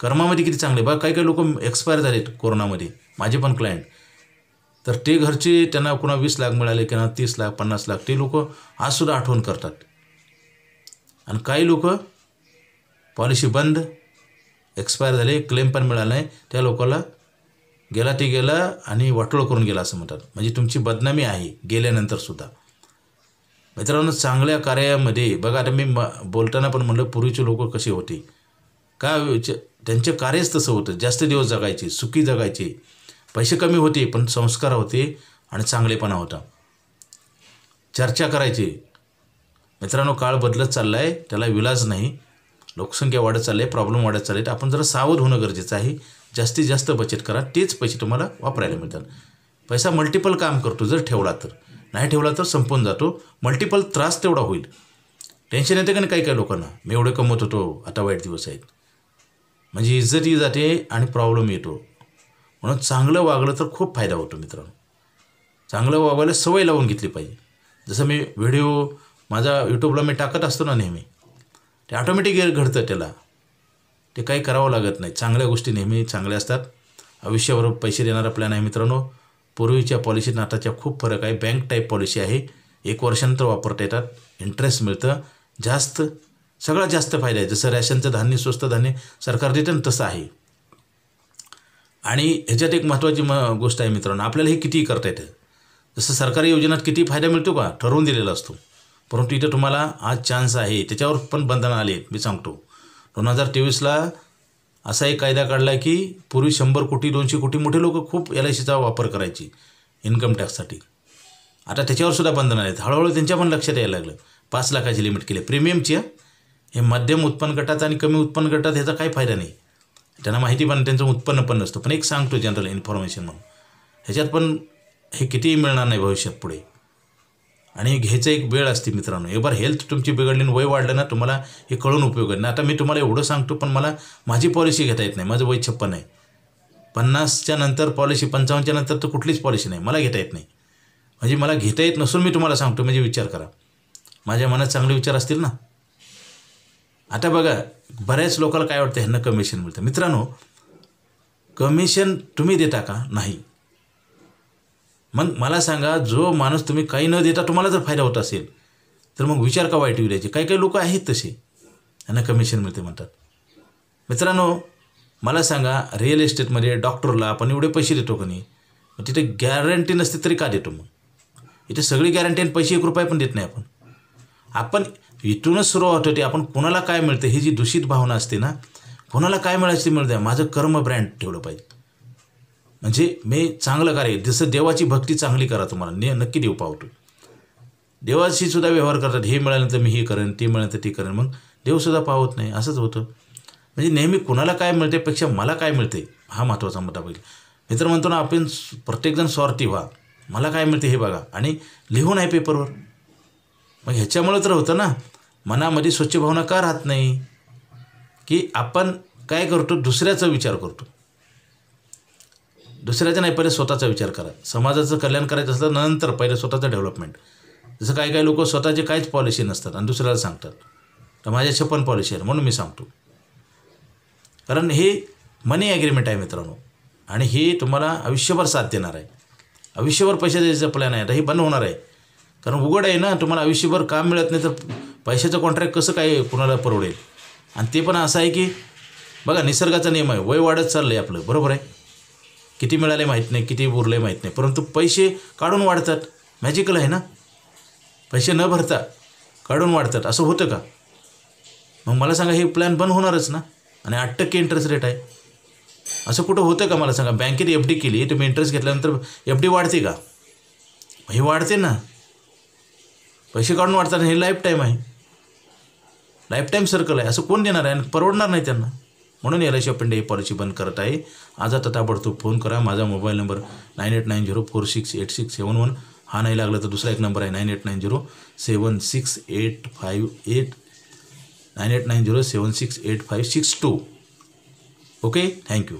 [SPEAKER 1] कर्मामध्ये किती चांगले बघा. काही काही लोक एक्सपायर झालेत कोरोनामध्ये, माझे पण क्लायंट. तर ते घरचे त्यांना कुणा 20 लाख मिळाले, किंवा 30 लाख 50 लाख, ते लोक आजसुद्धा आठवण करतात. आणि काही लोक पॉलिसी बंद, एक्सपायर झाले, क्लेम पण मिळाला नाही, त्या लोकाला गेला ते गेला आणि वाटोळं करून गेला असं म्हणतात. म्हणजे तुमची बदनामी आहे गेल्यानंतरसुद्धा. मित्रांनो, चांगल्या कार्यामध्ये बघा, आता मी बोलताना पण म्हणलं पूर्वीचे लोक कसे होते, का त्यांचे कार्यच तसं होतं. जास्त दिवस जगायचे, सुखी जगायचे, पैसे कमी होते पण संस्कार होते आणि चांगलेपणा होता. चर्चा करायचे. मित्रांनो, काळ बदलत चालला आहे, त्याला विलाज नाही. लोकसंख्या वाढत चालली आहे, प्रॉब्लेम वाढत चालले आहेत. आपण जरा सावध होणं गरजेचं आहे. जास्तीत जास्त बचत करा, तेच पैसे तुम्हाला वापरायला मिळतात. पैसा मल्टिपल काम करतो जर ठेवला तर, नाही ठेवला तर संपून जातो. मल्टिपल त्रास तेवढा होईल. टेन्शन येते का नाही काही काही लोकांना, मी एवढे कमवत होतो, आता वाईट दिवस आहेत. म्हणजे इज्जतही जाते आणि प्रॉब्लेम येतो. म्हणून चांगलं वागलं तर खूप फायदा होतो मित्रांनो. चांगलं वागायला सवय लावून घेतली पाहिजे. जसं मी व्हिडिओ माझा यूट्यूबला मी टाकत असतो ना नेहमी, ते ऑटोमॅटिक घडतं. त्याला ते काही करावं लागत नाही. चांगल्या गोष्टी नेहमी चांगल्या असतात. आयुष्यावर पैसे देणारा प्लॅन आहे मित्रांनो. पूर्वीच्या पॉलिसीत आताच्या खूप फरक आहे. बँक टाईप पॉलिसी आहे, 1 वर्षानंतर वापरता येतात, इंटरेस्ट मिळतं जास्त, सगळ्यात जास्त फायदा आहे. जसं रॅशनचं धान्य, स्वस्त धान्य सरकार देतं तसं आहे. आणि ह्याच्यात एक महत्त्वाची गोष्ट आहे मित्रांनो, आपल्याला हे कितीही करता येतं. जसं सरकारी योजनेत किती फायदा मिळतो का ठरवून दिलेला असतो, परंतु इथं तुम्हाला आज चान्स आहे. त्याच्यावर पण बंधनं आले आहेत. मी सांगतो 2023ला असा एक कायदा काढला आहे की पूर्वी 100 कोटी 200 कोटी मोठे लोक खूप LICचा वापर करायची इन्कम टॅक्ससाठी. आता त्याच्यावर सुद्धा बंधनं आहेत. हळूहळू त्यांच्या पण लक्षात यायला लागलं. 5 लाखाची लिमिट केली प्रीमियमची. हे मध्यम उत्पन्न गटात आणि कमी उत्पन्न गटात ह्याचा काही फायदा नाही. त्यांना माहिती पण त्यांचं उत्पन्न पण नसतं. पण एक सांगतो जनरल इन्फॉर्मेशन म्हणून, ह्याच्यात पण हे कितीही मिळणार नाही भविष्यात पुढे. आणि घ्यायचं एक वेळ असते मित्रांनो. एक बार हेल्थ तुमची बिघडली, वय वाढलं ना, तुम्हाला हे कळून उपयोग आहे ना. आता मी तुम्हाला एवढं सांगतो, पण मला माझी पॉलिसी घेता येत नाही. माझं वय 56 आहे. 50च्या नंतर पॉलिसी, 55च्या नंतर तर कुठलीच पॉलिसी नाही, मला घेता येत नाही. म्हणजे मला घेता येत नसून मी तुम्हाला सांगतो, म्हणजे विचार करा. माझ्या मनात चांगले विचार असतील ना. आता बघा, बऱ्याच लोकांना काय वाटतं, ह्यांना कमिशन मिळतं. मित्रांनो, कमिशन तुम्ही देता का? नाही. मग मला सांगा, जो माणूस तुम्ही काही न देता तुम्हाला जर फायदा होत असेल तर मग विचार का वाईट द्यायचे. काही काही लोक आहेत तसे, त्यांना कमिशन मिळते म्हणतात. मित्रांनो, मला सांगा, रिअल एस्टेटमध्ये डॉक्टरला आपण एवढे पैसे देतो का नाही, मग तिथे गॅरंटी नसते तरी का देतो? मग इथे सगळी गॅरंटी आणि पैसे 1 रुपया पण देत नाही आपण इथूनच सुरुवात होते. आपण कोणाला काय मिळतं, ही जी दूषित भावना असते ना, कोणाला काय मिळायचं ते मिळतं. माझं कर्म ब्रँड ठेवलं पाहिजे. म्हणजे मी चांगलं कार्य, जसं देवाची भक्ती चांगली करा, तुम्हाला नक्की देव पावतो. देवाशी सुद्धा व्यवहार करतात. हे मिळाल्यानंतर मी हे करेन, ते मिळाल्यानंतर ते करेन, मग देवसुद्धा पावत नाही. असंच होतं. म्हणजे नेहमी कुणाला काय मिळतेपेक्षा मला काय मिळते हा महत्त्वाचा मुद्दा पाहिजे. मित्र म्हणतो ना, आपण प्रत्येकजण स्वार्थी व्हा. मला काय मिळते हे बघा आणि लिहून आहे पेपरवर. मग ह्याच्यामुळे तर होतं ना, मनामध्ये स्वच्छ भावना का राहत नाही, की आपण काय करतो, दुसऱ्याचा विचार करतो. दुसऱ्याचा नाही, पहिले स्वतःचा विचार करा. समाजाचं कल्याण करायचं असलं नंतर पहिले स्वतःचं डेव्हलपमेंट. जसं काही काही लोक स्वतःचे काहीच पॉलिसी नसतात आणि दुसऱ्याला सांगतात, तर माझ्या 56 पॉलिसी आहे म्हणून मी सांगतो. कारण हे मनी ॲग्रीमेंट आहे मित्रांनो, आणि हे तुम्हाला आयुष्यभर साथ देणार आहे. आयुष्यभर पैसे द्यायचा प्लॅन आहे. आता हे बंद होणार आहे, कारण उघड आहे ना, तुम्हाला आयुष्यभर काम मिळत नाही तर पैशाचं कॉन्ट्रॅक्ट कसं काय कुणाला परवडेल. आणि ते पण असं आहे की बघा, निसर्गाचा नियम आहे, वय वाढत चाललं आहे आपलं, बरोबर आहे. किती मिळाले माहीत नाही, किती उरले माहीत नाही, परंतु पैसे काढून वाढतात. मॅजिकल आहे ना, पैसे न भरता काढून वाढतात. असं होतं का? मग मला सांगा, हे प्लॅन बंद होणारच ना. आणि 8% इंटरेस्ट रेट आहे. असं कुठं होतं का? मला सांगा, बँकेत FD केली, तुम्ही इंटरेस्ट घेतल्यानंतर FD वाढते का? हे वाढते ना, पैसे काढून वाढतात. हे लाईफ टाईम आहे, लाईफ टाईम सर्कल आहे. असं कोण देणार आहे? आणि परवडणार नाही त्यांना. म्हणून LIC of India he policy बंद करत आहे. आज आता ताबडतोब फोन करा. माझा मोबाईल नंबर 9890468671. हा नाही लागला तर दुसरा एक नंबर आहे 98907685 9890768562. Okay, thank you.